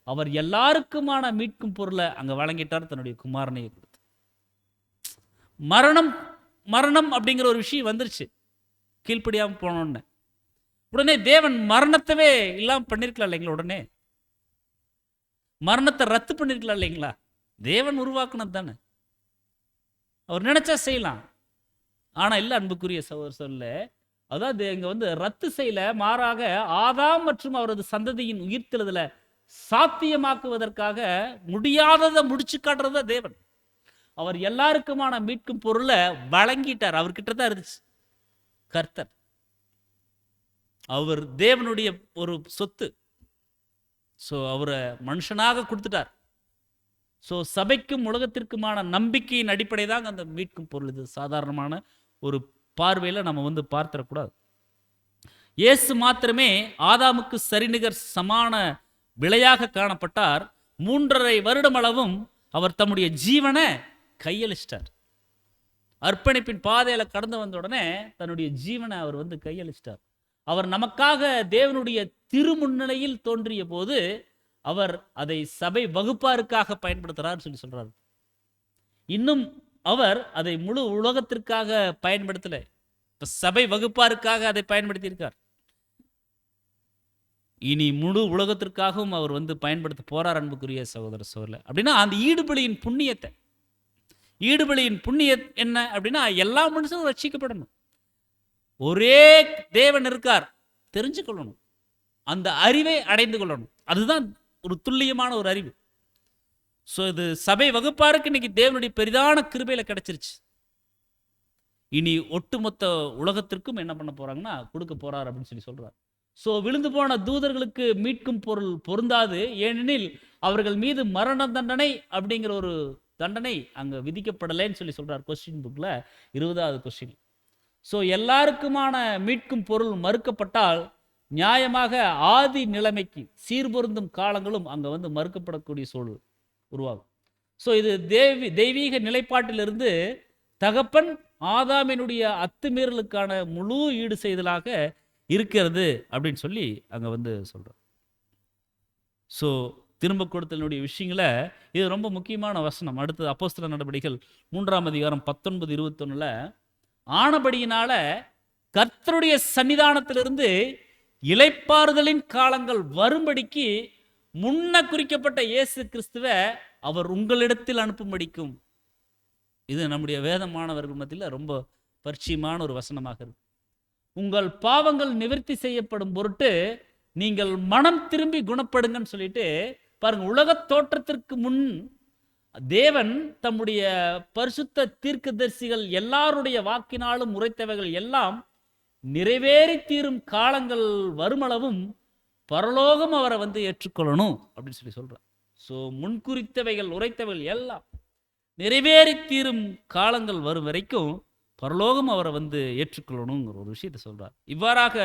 S1: அவர் எல்லாருக்குமான மீட்கும் பொருளை அங்க வழங்கிட்டார், தன்னுடைய குமாரனை கொடுத்து. மரணம் மரணம் அப்படிங்கிற ஒரு விஷயம் வந்துருச்சு கீழ்ப்படியாம போனோன்னு. உடனே தேவன் மரணத்தவே இல்லாம பண்ணிருக்கலாம் இல்லைங்களா? உடனே மரணத்தை ரத்து பண்ணிருக்கலாம் இல்லைங்களா? தேவன் உருவாக்குனது தானே, அவர் நினைச்சா செய்யலாம். ஆனா இல்ல அன்புக்குரிய சகோதர சொல்ல, அதாவது இங்க வந்து ரத்து செய்யல, மாறாக ஆதாம் மற்றும் அவரது சந்ததியின் உயிர்த்தெழுதலை சாத்தியமாக்குவதற்காக முடியாததை முடிச்சு காட்டுறத தேவன். அவர் எல்லாருக்குமான மீட்கும் பொருளை வழங்கிட்டார். அவர்கிட்ட தான் இருந்துச்சு. கர்த்தர் அவர் தேவனுடைய ஒரு சொத்து. ஸோ அவரை மனுஷனாக கொடுத்துட்டார். ஸோ சபைக்கும் உலகத்திற்குமான நம்பிக்கையின் அடிப்படை தான் அந்த மீட்கும் பொருள். இது சாதாரணமான ஒரு பார்வையில் நம்ம வந்து பார்த்துடக்கூடாது. இயேசு மாத்திரமே ஆதாமுக்கு சரிநிகர் சமான விலையாக காணப்பட்டார். 3.5 வருடம் அளவும் அவர் தம்முடைய ஜீவனை கையளிச்சிட்டார். அர்ப்பணிப்பின் பாதையில கடந்து வந்த உடனே தன்னுடைய ஜீவனை அவர் வந்து கையளிச்சிட்டார். அவர் நமக்காக தேவனுடைய திருமுன்னிலையில் தோன்றிய போது அவர் அதை சபை வகுப்பாருக்காக பயன்படுத்துறார் சொல்லி சொல்றாரு. இன்னும் அவர் அதை முழு உலகத்திற்காக பயன்படுத்தல, சபை வகுப்பாருக்காக அதை பயன்படுத்தி இருக்கார். இனி முழு உலகத்திற்காகவும் அவர் வந்து பயன்படுத்த போறார் அன்புக்குரிய சகோதர சகோதரர்களே. அப்படின்னா அந்த ஈடுபலியின் புண்ணியத்தை, ஈடுபலியின் புண்ணியம் என்ன அப்படின்னா எல்லா மனுஷனும் ரட்சிக்கப்படணும். ஒரே தேவன் இருக்கார் தெரிஞ்சு கொள்ளணும், அந்த அறிவை அடைந்து கொள்ளணும். அதுதான் ஒரு துல்லியமான ஒரு அறிவு. ஸோ இது சபை வகுப்பாருக்கு இன்னைக்கு தேவனுடைய பெரிதான கிருபையில கிடைச்சிருச்சு. இனி ஒட்டுமொத்த உலகத்திற்கும் என்ன பண்ண போறாங்கன்னா கொடுக்க போறார் அப்படின்னு சொல்லி சொல்றார். ஸோ விழுந்து போன தூதர்களுக்கு மீட்கும் பொருள் பொருந்தாது, ஏனெனில் அவர்கள் மீது மரண தண்டனை அப்படிங்கிற ஒரு தண்டனை அங்க விதிக்கப்படலைன்னு சொல்லி சொல்றார் கொஸ்டின் புக்ல 20வது கொஸ்டின். ஸோ எல்லாருக்குமான மீட்கும் பொருள் மறுக்கப்பட்டால் நியாயமாக ஆதி நிலைமைக்கு சீர்பொருந்தும் காலங்களும் அங்க வந்து மறுக்கப்படக்கூடிய சூழல் உருவாகும். ஸோ இது தெய்வீக நிலைப்பாட்டிலிருந்து தகப்பன் ஆதாமினுடைய அத்துமீறலுக்கான முழு ஈடு செய்தலாக இருக்கிறது அப்படின்னு சொல்லி அங்க வந்து சொல்றோம். ஸோ திரும்ப கொடுத்தனுடைய விஷயங்களை இது ரொம்ப முக்கியமான வசனம். அடுத்தது அப்போஸ்தலர் நடபடிகள் 3ஆம் அதிகாரம் 19-21 ஆனபடியினால கர்த்தருடைய சன்னிதானத்திலிருந்து இளைப்பாறுதலின் காலங்கள் வரும்படிக்கு முன்ன குறிக்கப்பட்ட இயேசு கிறிஸ்துவை அவர் உங்களிடத்தில் அனுப்பும்படிக்கும். இது நம்முடைய வேத மாணவர்கள் மத்தியில் ரொம்ப பரிச்சயமான ஒரு வசனமாக இருக்கு. உங்கள் பாவங்கள் நிவர்த்தி செய்யப்படும் பொருட்டு நீங்கள் மனம் திரும்பி குணப்படுங்கன்னு சொல்லிட்டு பாருங்க. உலக தோற்றத்திற்கு முன் தேவன் தம்முடைய பரிசுத்த தீர்க்கதரிசிகள் எல்லாருடைய வாக்கினாலும் உரைத்தவைகள் எல்லாம் நிறைவேறி தீரும் காலங்கள் வருமளவும் பரலோகம் அவரை வந்து ஏற்றுக்கொள்ளணும் அப்படின்னு சொல்லி சொல்றார். ஸோ முன்குறித்தவைகள் உரைத்தவைகள் எல்லாம் நிறைவேறி தீரும் காலங்கள் வரும் வரைக்கும் பரலோகம் அவரை வந்து ஏற்றுக்கொள்ளணுங்கிற ஒரு விஷயத்தை சொல்றார். இவ்வாறாக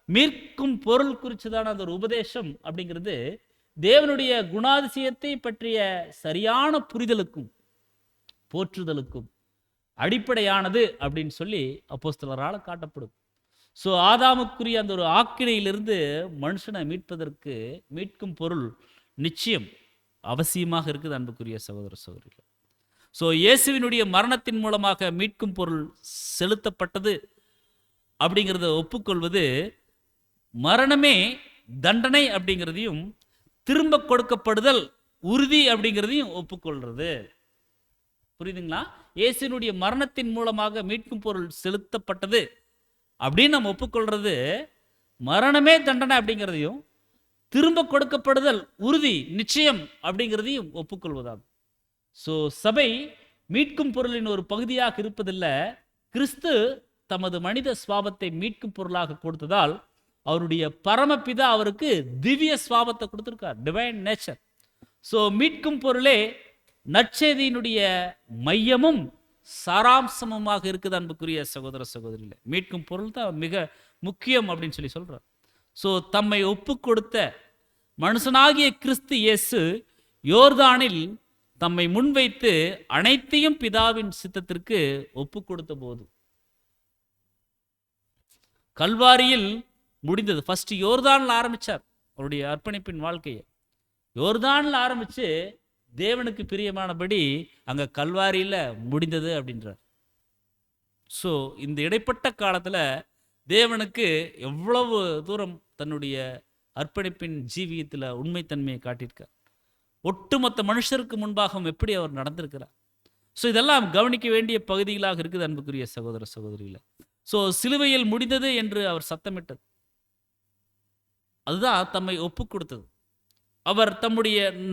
S1: மீட்கும் பொருள் குறித்துதான அந்த ஒரு உபதேசம் அப்படிங்கிறது தேவனுடைய குணாதிசயத்தை பற்றிய சரியான புரிதலுக்கும் போற்றுதலுக்கும் அடிப்படையானது அப்படின்னு சொல்லி அப்போஸ்தலரால் காட்டப்படும். ஸோ ஆதாமுக்குரிய அந்த ஒரு ஆக்கினையிலிருந்து மனுஷனை மீட்பதற்கு மீட்கும் பொருள் நிச்சயம் அவசியமாக இருக்குது அன்புக்குரிய சகோதர சகோதரிகள். ஸோ இயேசுவினுடைய மரணத்தின் மூலமாக மீட்கும் பொருள் செலுத்தப்பட்டது அப்படிங்கிறத ஒப்புக்கொள்வது மரணமே தண்டனை அப்படிங்கிறதையும் திரும்ப கொடுக்கப்படுதல் உறுதி அப்படிங்கிறதையும் ஒப்புக்கொள்றது. புரியுதுங்களா? இயேசுவினுடைய மரணத்தின் மூலமாக மீட்கும் பொருள் செலுத்தப்பட்டது அப்படின்னு நம்ம ஒப்புக்கொள்றது மரணமே தண்டனை அப்படிங்கிறதையும் திரும்ப கொடுக்கப்படுதல் உறுதி நிச்சயம் அப்படிங்கிறதையும் ஒப்புக்கொள்வதாகும். ஸோ சபை மீட்கும் பொருளின் ஒரு பகுதியாக இருப்பதில்லை. கிறிஸ்து தமது மனித சுவாபத்தை மீட்கும் பொருளாக கொடுத்ததால் அவருடைய பரமபிதா அவருக்கு திவ்ய சுவாபத்தை கொடுத்திருக்கார், டிவைன் நேச்சர். ஸோ மீட்கும் பொருளே நற்செய்தியினுடைய மையமும் சாராம்சமுமாக இருக்குது அன்புக்குரிய சகோதர சகோதரிகளே. மீட்கும் பொருள் தான் மிக முக்கியம் அப்படின்னு சொல்றார். ஸோ தம்மை ஒப்பு கொடுத்த மனுஷனாகிய கிறிஸ்து இயேசு யோர்தானில் தம்மை முன்வைத்து அனைத்தையும் பிதாவின் சித்தத்திற்கு ஒப்பு கொடுத்த போது கல்வாரியில் முடிந்தது. ஃபர்ஸ்ட் யோர்தானில் ஆரம்பிச்சார் அவருடைய அர்ப்பணிப்பின் வாழ்க்கையை. யோர்தானில் ஆரம்பிச்சு தேவனுக்கு பிரியமானபடி அங்க கல்வாரியில் முடிந்தது அப்படின்றார். ஸோ இந்த இடைப்பட்ட காலத்தில் தேவனுக்கு எவ்வளவு தூரம் தன்னுடைய அர்ப்பணிப்பின் ஜீவியத்தில் உண்மைத்தன்மையை காட்டியிருக்கார். ஒட்டுமொத்த மனுஷருக்கு முன்பாக எப்படி அவர் நடந்திருக்கிறார். ஸோ இதெல்லாம் கவனிக்க வேண்டிய பகுதிகளாக இருக்குது அன்புக்குரிய சகோதர சகோதரியில். ஸோ சிலுவையில் முடிந்தது என்று அவர் சத்தமிட்டது, அதுதான் தம்மை ஒப்பு கொடுத்தது. அவர்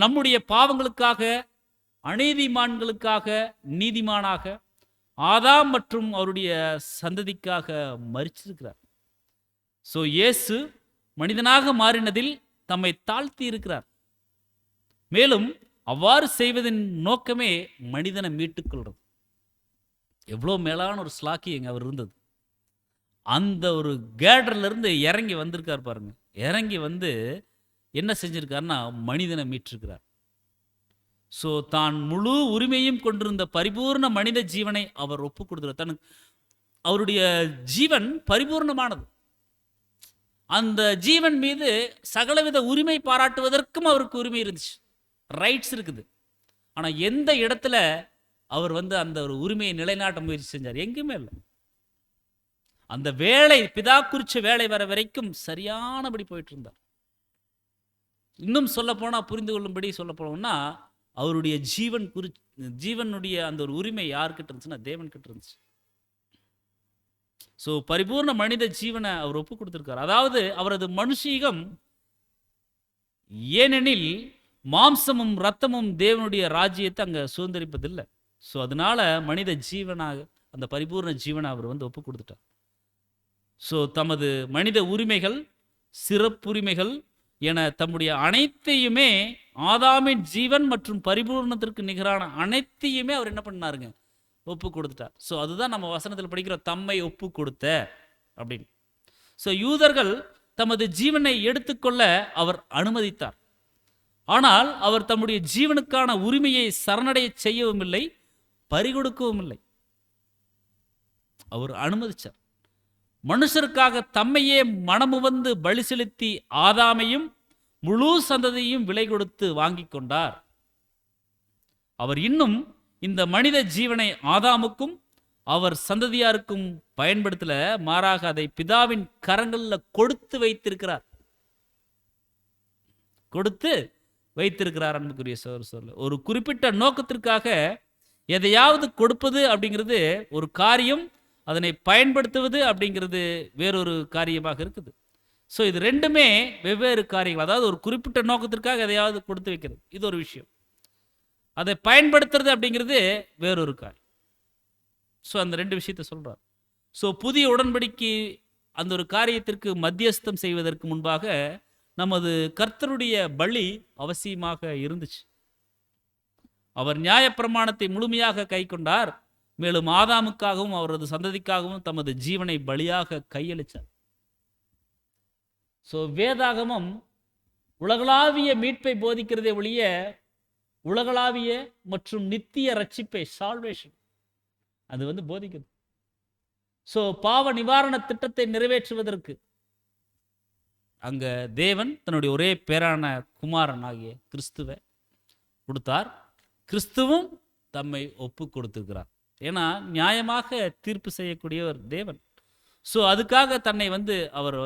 S1: நம்முடைய பாவங்களுக்காக அநீதிமான்களுக்காக நீதிமானாக ஆதாம் மற்றும் அவருடைய சந்ததிக்காக மரிச்சிருக்கிறார். ஸோ இயேசு மனிதனாக மாறினதில் தம்மை தாழ்த்தி இருக்கிறார். மேலும் அவ்வாறு செய்வதன் நோக்கமே மனிதனை மீட்டுக்கொள்றது. எவ்வளோ மேலான ஒரு ஸ்லாக்கியம் அவர் இருந்தது. அந்த ஒரு கேடர்ல இருந்து இறங்கி வந்திருக்கார் பாருங்க. இறங்கி வந்து என்ன செஞ்சிருக்காருன்னா மனிதனை மீட்டிருக்கிறார். ஸோ தான் முழு உரிமையும் கொண்டிருந்த பரிபூர்ண மனித ஜீவனை அவர் ஒப்பு கொடுக்கிறார். தனக்கு அவருடைய ஜீவன் பரிபூர்ணமானது. அந்த ஜீவன் மீது சகலவித உரிமை பாராட்டுவதற்கும் அவருக்கு உரிமை இருந்துச்சு, ரைட்ஸ் இருக்குது. ஆனால் எந்த இடத்துல அவர் அந்த ஒரு உரிமையை நிலைநாட்ட முயற்சி செஞ்சார்? எங்குமே இல்லை. அந்த வேலை பிதா குறிச்ச வேலை வர வரைக்கும் சரியானபடி போயிட்டு இருந்தார். இன்னும் சொல்ல போனா, புரிந்து கொள்ளும்படி சொல்ல போனோம்னா, அவருடைய ஜீவனுடைய அந்த ஒரு உரிமை யார்கிட்ட இருந்துச்சுன்னா தேவன் கிட்ட இருந்துச்சு. ஸோ பரிபூர்ண மனித ஜீவனை அவர் ஒப்பு கொடுத்திருக்கார். அதாவது அவரது மனுஷீகம், ஏனெனில் மாம்சமும் ரத்தமும் தேவனுடைய ராஜ்யத்தை அங்கே சுதந்திரிப்பதில்லை. ஸோ அதனால மனித ஜீவனாக அந்த பரிபூர்ண ஜீவனை அவர் ஒப்பு கொடுத்துட்டார். ஸோ தமது மனித உரிமைகள் சிறப்புரிமைகள் என தம்முடைய அனைத்தையுமே ஆதாமின் ஜீவன் மற்றும் பரிபூர்ணத்திற்கு நிகரான அனைத்தையுமே அவர் என்ன பண்ணாருங்க? ஒப்பு கொடுத்துட்டார். ஸோ அதுதான் நம்ம வசனத்தில் படிக்கிற தம்மை ஒப்பு கொடுத்த அப்படின்னு. ஸோ யூதர்கள் தமது ஜீவனை எடுத்துக்கொள்ள அவர் அனுமதித்தார். ஆனால் அவர் தம்முடைய ஜீவனுக்கான உரிமையை சரணடைய செய்யவும் இல்லை, பறிகொடுக்கவும் இல்லை. அவர் அனுமதிச்சார். மனுஷருக்காக தம்மையே மனமுவந்து பலி செலுத்தி ஆதாமையும் முழு சந்ததியையும் விலை கொடுத்து வாங்கி கொண்டார். அவர் இன்னும் இந்த மனித ஜீவனை ஆதாமுக்கும் அவர் சந்ததியாருக்கும் பயன்படுத்தல, மாறாக அதை பிதாவின் கரங்களில் கொடுத்து வைத்திருக்கிறார். அன்புக்குரிய சொல்ல ஒரு குறிப்பிட்ட நோக்கத்திற்காக எதையாவது கொடுப்பது அப்படிங்கிறது ஒரு காரியம், அதனை பயன்படுத்துவது அப்படிங்கிறது வேறொரு காரியமாக இருக்குது. ஸோ இது ரெண்டுமே வெவ்வேறு காரியங்கள். அதாவது ஒரு குறிப்பிட்ட நோக்கத்திற்காக எதையாவது கொடுத்து வைக்கிறது இது ஒரு விஷயம், அதை பயன்படுத்துறது அப்படிங்கிறது வேறொரு காரியம். ஸோ அந்த ரெண்டு விஷயத்தை சொல்றார். ஸோ புதிய உடன்படிக்கை அந்த ஒரு காரியத்திற்கு மத்தியஸ்தம் செய்வதற்கு முன்பாக நமது கர்த்தருடைய பலி அவசியமாக இருந்துச்சு. அவர் நியாயப்பிரமாணத்தை முழுமையாக கை கொண்டார். மேலும் ஆதாமுக்காகவும் அவரது சந்ததிக்காகவும் தமது ஜீவனை பலியாக கையளித்தார். ஸோ வேதாகமம் உலகளாவிய மீட்பை போதிக்கிறதே ஒழிய உலகளாவிய மற்றும் நித்திய ரட்சிப்பை, சால்வேஷன், அது போதிக்குது. ஸோ பாவ நிவாரண திட்டத்தை நிறைவேற்றுவதற்கு அங்க தேவன் தன்னுடைய ஒரே பேரான குமாரன் ஆகிய கிறிஸ்துவை கொடுத்தார். கிறிஸ்துவும் தம்மை ஒப்பு கொடுத்திருக்கிறார். ஏன்னா நியாயமாக தீர்ப்பு செய்யக்கூடியவர் தேவன். ஸோ அதுக்காக தன்னை அவர்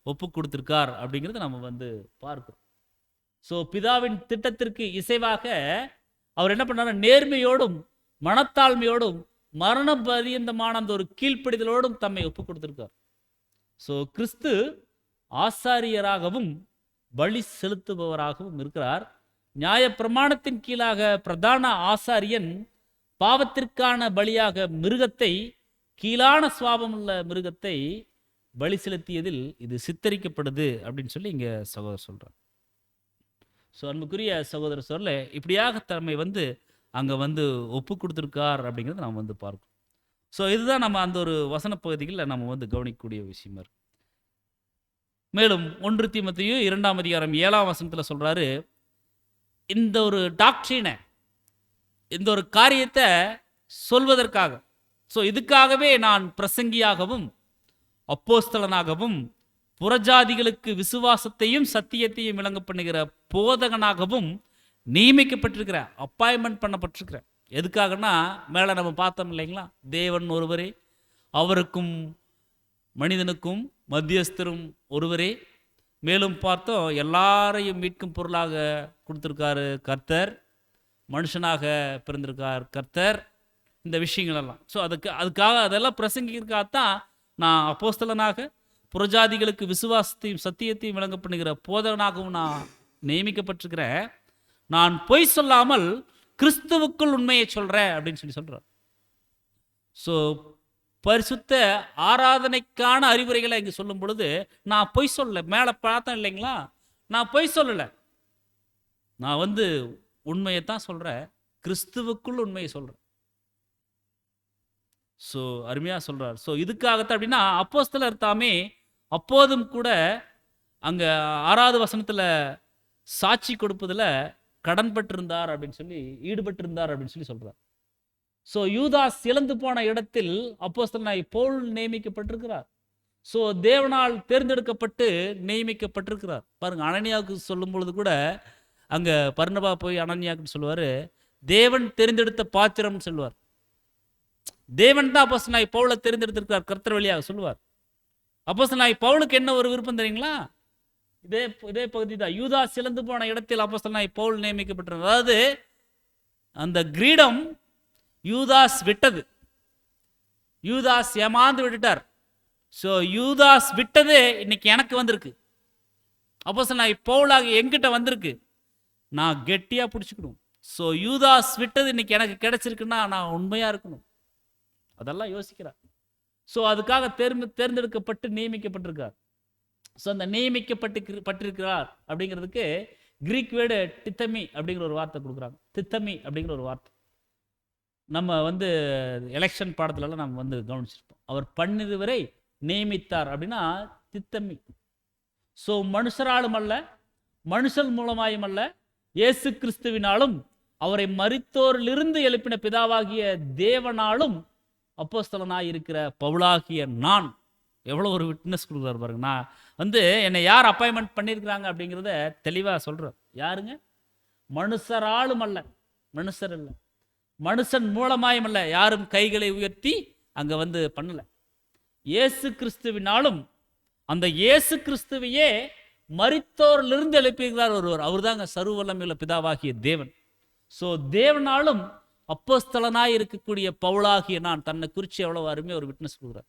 S1: ஒப்பு கொடுத்திருக்கார் அப்படிங்கிறத நம்ம பார்க்கிறோம். ஸோ பிதாவின் திட்டத்திற்கு இசைவாக அவர் என்ன பண்ணார்? நேர்மையோடும் மனத்தாழ்மையோடும் மரண பரியந்தமான அந்த ஒரு கீழ்ப்படிதலோடும் தம்மை ஒப்பு கொடுத்திருக்கார். ஸோ கிறிஸ்து ஆசாரியராகவும் பலி செலுத்துபவராகவும் இருக்கிறார். நியாய பிரமாணத்தின் கீழாக பிரதான ஆசாரியன் பாவத்திற்கான பலியாக மிருகத்தை, கீழான சுவாபம் உள்ள மிருகத்தை பலி செலுத்தியதில் இது சித்தரிக்கப்படுது அப்படின்னு சொல்லி இங்க சகோதரர் சொல்றார். ஸோ அன்புக்குரிய சகோதரர் சொல்ல இப்படியாக தம்மை அங்க ஒப்பு கொடுத்திருக்கார் அப்படிங்கிறத நாம் பார்க்கணும். ஸோ இதுதான் நம்ம அந்த ஒரு வசன பகுதிகளில் நம்ம கவனிக்கக்கூடிய விஷயமா இருக்கு. மேலும் 1 தீமோத்தேயு 2ஆம் அதிகாரம் 7ஆம் வசனத்தில் சொல்றாரு, இந்த ஒரு டாக்ட்ரினை, இந்த ஒரு காரியத்தை சொல்வதற்காக, ஸோ இதுக்காகவே நான் பிரசங்கியாகவும் அப்போஸ்தலனாகவும் புறஜாதிகளுக்கு விசுவாசத்தையும் சத்தியத்தையும் விளங்க பண்ணுகிற போதகனாகவும் நியமிக்கப்பட்டிருக்கிறேன், அப்பாயின்மெண்ட் பண்ணப்பட்டிருக்கிறேன். எதுக்காகனா மேலே நம்ம பார்த்தோம் இல்லைங்களா, தேவன் ஒருவரே, அவருக்கும் மனிதனுக்கும் மத்தியஸ்தரும் ஒருவரே, மேலும் பார்த்தோம் எல்லாரையும் மீட்கும் பொருளாக கொடுத்துருக்காரு கர்த்தர், மனுஷனாக பிறந்திருக்கார் கர்த்தர், இந்த விஷயங்களெல்லாம். ஸோ அதுக்காக அதெல்லாம் பிரசங்கிக்கிறதுக்காகத்தான் நான் அப்போஸ்தலனாக புறஜாதிகளுக்கு விசுவாசத்தையும் சத்தியத்தையும் விளங்க பண்ணுகிற போதகனாகவும் நான் நியமிக்கப்பட்டிருக்கிறேன். நான் பொய் சொல்லாமல் கிறிஸ்துவுக்குள் உண்மையை சொல்கிறேன் அப்படின்னு சொல்கிறார். ஸோ பரிசுத்த ஆராதனைக்கான அறிவுரைகளை இங்கே சொல்லும் பொழுது நான் பொய் சொல்லலை. மேலே பார்த்தேன் இல்லைங்களா, நான் பொய் சொல்லலை, நான் உண்மையை தான் சொல்கிறேன், கிறிஸ்துவுக்குள் உண்மையை சொல்கிறேன். ஸோ அருமையாக சொல்கிறார். ஸோ இதுக்காகத்தான் அப்படின்னா அப்போஸ்தலர் தாமே அப்போதும் கூட அங்கே 6வது வசனத்தில் சாட்சி கொடுப்பதில் கடன்பட்டிருந்தார் அப்படின்னு சொல்லி, ஈடுபட்டிருந்தார் அப்படின்னு சொல்லி சொல்கிறார். ஸோ யூதாஸ் இழந்து போன இடத்தில் அப்போஸ்தலனாய் பவுல் நியமிக்கப்பட்டிருக்கிறார். ஸோ தேவனால் தேர்ந்தெடுக்கப்பட்டு நியமிக்கப்பட்டிருக்கிறார். பாருங்க, அனனியாவுக்கு சொல்லும் பொழுது கூட அங்கே பர்னபா போய் அனனியாவுக்கு சொல்லுவார், தேவன் தெரிந்தெடுத்த பாத்திரம்னு சொல்லுவார். தேவன் தான் அப்போஸ்தலனாய் பவுலை தேர்ந்தெடுத்திருக்கிறார் கர்த்தர் வழியாக சொல்லுவார். அப்போஸ்தலனாய் பவுலுக்கு என்ன ஒரு விருப்பம் தெரியுங்களா, இதே பகுதி தான். யூதாஸ் இழந்து போன இடத்தில் அப்போஸ்தலனாய் பவுல் நியமிக்கப்பட்டிருந்தார். அதாவது அந்த கிரீடம் யூதாஸ் விட்டது, யூதாஸ் ஏமாந்து விட்டுட்டார். ஸோ யூதாஸ் விட்டது இன்னைக்கு எனக்கு வந்திருக்கு, அப்போஸ்தலனாய் பவுலாக எங்கிட்ட வந்திருக்கு, நான் கெட்டியாக பிடிச்சிக்கணும். ஸோ யூதாஸ் விட்டது இன்னைக்கு எனக்கு கிடைச்சிருக்குன்னா நான் உண்மையாக இருக்கணும், அதெல்லாம் யோசிக்கிறார். ஸோ அதுக்காக தேர்ந்தெடுக்கப்பட்டு நியமிக்கப்பட்டிருக்கார். ஸோ அந்த நியமிக்கப்பட்டிருக்கிறார் அப்படிங்கிறதுக்கு கிரீக் வேர்டு டித்தமி அப்படிங்கிற ஒரு வார்த்தை கொடுக்குறாங்க. தித்தமி அப்படிங்கிற ஒரு வார்த்தை நம்ம எலெக்ஷன் பாடத்துலலாம் நம்ம கவனிச்சிருப்போம். அவர் 12 வரை நியமித்தார் அப்படின்னா தித்தமி. ஸோ மனுஷராலும் அல்ல, மனுஷன் மூலமாயும் அல்ல, இயேசு கிறிஸ்துவினாலும் அவரை மரித்தோரிலிருந்து எழுப்பின பிதாவாகிய தேவனாலும் அப்போஸ்தலனாய் இருக்கிற பவுலாகிய நான், எவ்வளோ ஒரு விட்னஸ் கொடுக்குறாரு பாருங்க. நான் என்னை யார் அப்பாயின்மெண்ட் பண்ணியிருக்கிறாங்க அப்படிங்கிறத தெளிவாக சொல்கிறார். யாருங்க? மனுஷராலும் அல்ல, மனுஷர் இல்லை, மனுஷன் மூலமாயும் அல்ல, யாரும் கைகளை உயர்த்தி அங்கே பண்ணலை, இயேசு கிறிஸ்துவினாலும், அந்த இயேசு கிறிஸ்துவையே மரித்தோரிலிருந்து எழுப்பியிருக்கிறார் ஒருவர், அவர் தாங்க சர்வ வல்லமையுள்ள பிதாவாகிய தேவன். ஸோ தேவனாலும் அப்போஸ்தலனாய் இருக்கக்கூடிய பவுலாகிய நான் தன்னை குறித்து எவ்வளோ அருமையாக ஒரு விட்னஸ் கொடுக்குறார்.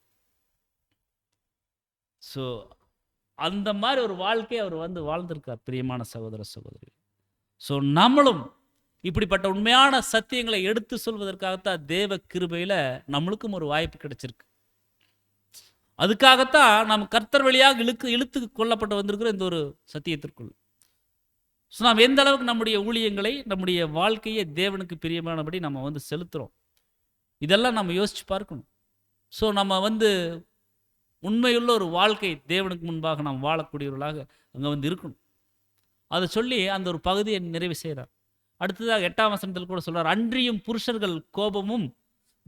S1: ஸோ அந்த மாதிரி ஒரு வாழ்க்கையை அவர் வாழ்ந்திருக்கார் பிரியமான சகோதர சகோதரி. ஸோ நம்மளும் இப்படிப்பட்ட உண்மையான சத்தியங்களை எடுத்து சொல்வதற்காகத்தான் தேவ கிருபையில் நம்மளுக்கும் ஒரு வாய்ப்பு கிடைச்சிருக்கு. அதுக்காகத்தான் நாம் கர்த்தர் வழியாக இழுத்து கொள்ளப்பட்டு வந்திருக்கிற இந்த ஒரு சத்தியத்திற்குள். ஸோ நாம் எந்த அளவுக்கு நம்முடைய ஊழியங்களை, நம்முடைய வாழ்க்கையை தேவனுக்கு பிரியமானபடி நம்ம செலுத்துகிறோம், இதெல்லாம் நம்ம யோசித்து பார்க்கணும். ஸோ நம்ம உண்மையுள்ள ஒரு வாழ்க்கை தேவனுக்கு முன்பாக நாம் வாழக்கூடியவர்களாக அங்கே இருக்கணும். அதை சொல்லி அந்த ஒரு பகுதியை நிறைவு செய்கிறார். அடுத்ததாக 8ஆம் வசனத்தில் கூட சொல்றார், அன்றியும் புருஷர்கள் கோபமும்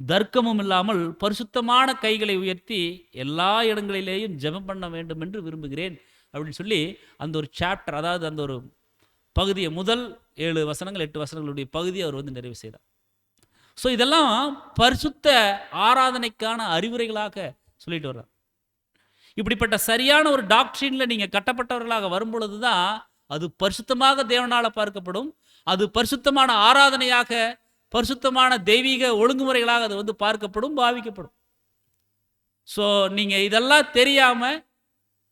S1: தர்க்கமும் இல்லாமல் பரிசுத்தமான கைகளை உயர்த்தி எல்லா இடங்களிலேயும் ஜெபம் பண்ண வேண்டும் என்று விரும்புகிறேன் அப்படின்னு சொல்லி அந்த ஒரு சாப்டர், அதாவது அந்த ஒரு பகுதியை, முதல் 7 வசனங்கள் 8 வசனங்களுடைய பகுதியை அவர் வந்து நிறைவு செய்தார். ஸோ இதெல்லாம் பரிசுத்த ஆராதனைக்கான அறிவுரைகளாக சொல்லிட்டு வர்றார். இப்படிப்பட்ட சரியான ஒரு டாக்ட்ரின்ல நீங்கள் கட்டப்பட்டவர்களாக வரும்பொழுது தான் அது பரிசுத்தமாக தேவனால் பார்க்கப்படும். அது பரிசுத்தமான ஆராதனையாக, பரிசுத்தமான தெய்வீக ஒழுங்குமுறைகளாக அது வந்து பார்க்கப்படும், பாவிக்கப்படும். ஸோ நீங்கள் இதெல்லாம் தெரியாமல்,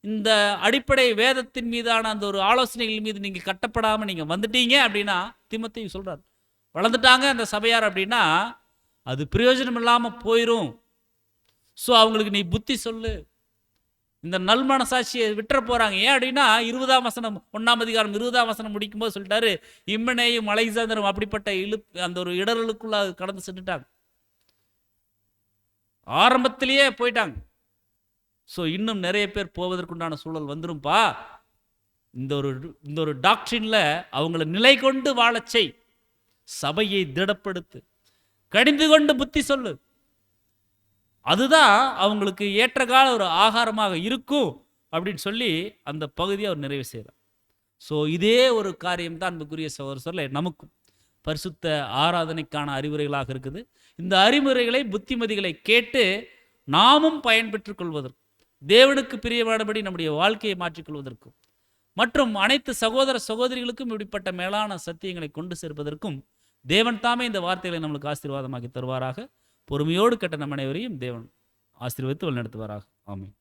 S1: இந்த அடிப்படை வேதத்தின் மீதான அந்த ஒரு ஆலோசனைகள் மீது நீங்கள் கட்டப்படாமல் நீங்கள் வந்துட்டீங்க அப்படின்னா, தீமோத்தேயு சொல்கிறார், வளர்ந்துட்டாங்க அந்த சபையார் அப்படின்னா அது பிரயோஜனம் இல்லாமல் போயிடும். ஸோ அவங்களுக்கு நீ புத்தி சொல்லு. இந்த நல் மனசாட்சியை விட்டுற போகிறாங்க. ஏன் அப்படின்னா 20ஆம் வசனம் 1ஆம் அதிகாரம் 20ஆம் வசனம் முடிக்கும்போது சொல்லிட்டாரு, இம்மனையும் அலெக்சாந்தரும் அப்படிப்பட்ட அந்த ஒரு இடர்களுக்குள்ள கடந்து சென்றுட்டாங்க, ஆரம்பத்திலேயே போயிட்டாங்க. ஸோ இன்னும் நிறைய பேர் போவதற்குண்டான சூழல் வந்துரும்பா. இந்த ஒரு டாக்ட்ரின்ல அவங்கள நிலை கொண்டு வாழச் செய், சபையை திடப்படுத்து, கடிந்து கொண்டு புத்தி சொல்லு. அதுதான் அவங்களுக்கு ஏற்ற கால ஒரு ஆகாரமாக இருக்கும் அப்படின்னு சொல்லி அந்த பகுதியை அவர் நிறைவு செய்கிறார். ஸோ இதே ஒரு காரியம் தான் அன்புக்குரிய சகோதரர்களே நமக்கும் பரிசுத்த ஆராதனைக்கான அறிவுரைகளாக இருக்குது. இந்த அறிவுரைகளை, புத்திமதிகளை கேட்டு நாமும் பயன்பெற்றுக் கொள்வதற்கும், தேவனுக்கு பிரியமானபடி நம்முடைய வாழ்க்கையை மாற்றிக்கொள்வதற்கும், மற்றும் அனைத்து சகோதர சகோதரிகளுக்கும் இப்படிப்பட்ட மேலான சத்தியங்களை கொண்டு சேர்ப்பதற்கும் தேவன் தாமே இந்த வார்த்தைகளை நம்மளுக்கு ஆசீர்வாதமாக்கி தருவாராக. பொறுமையோடு கேட்ட நம் அனைவரையும் தேவன் ஆசீர்வதித்து வழிநடத்துவாராக. ஆமென்.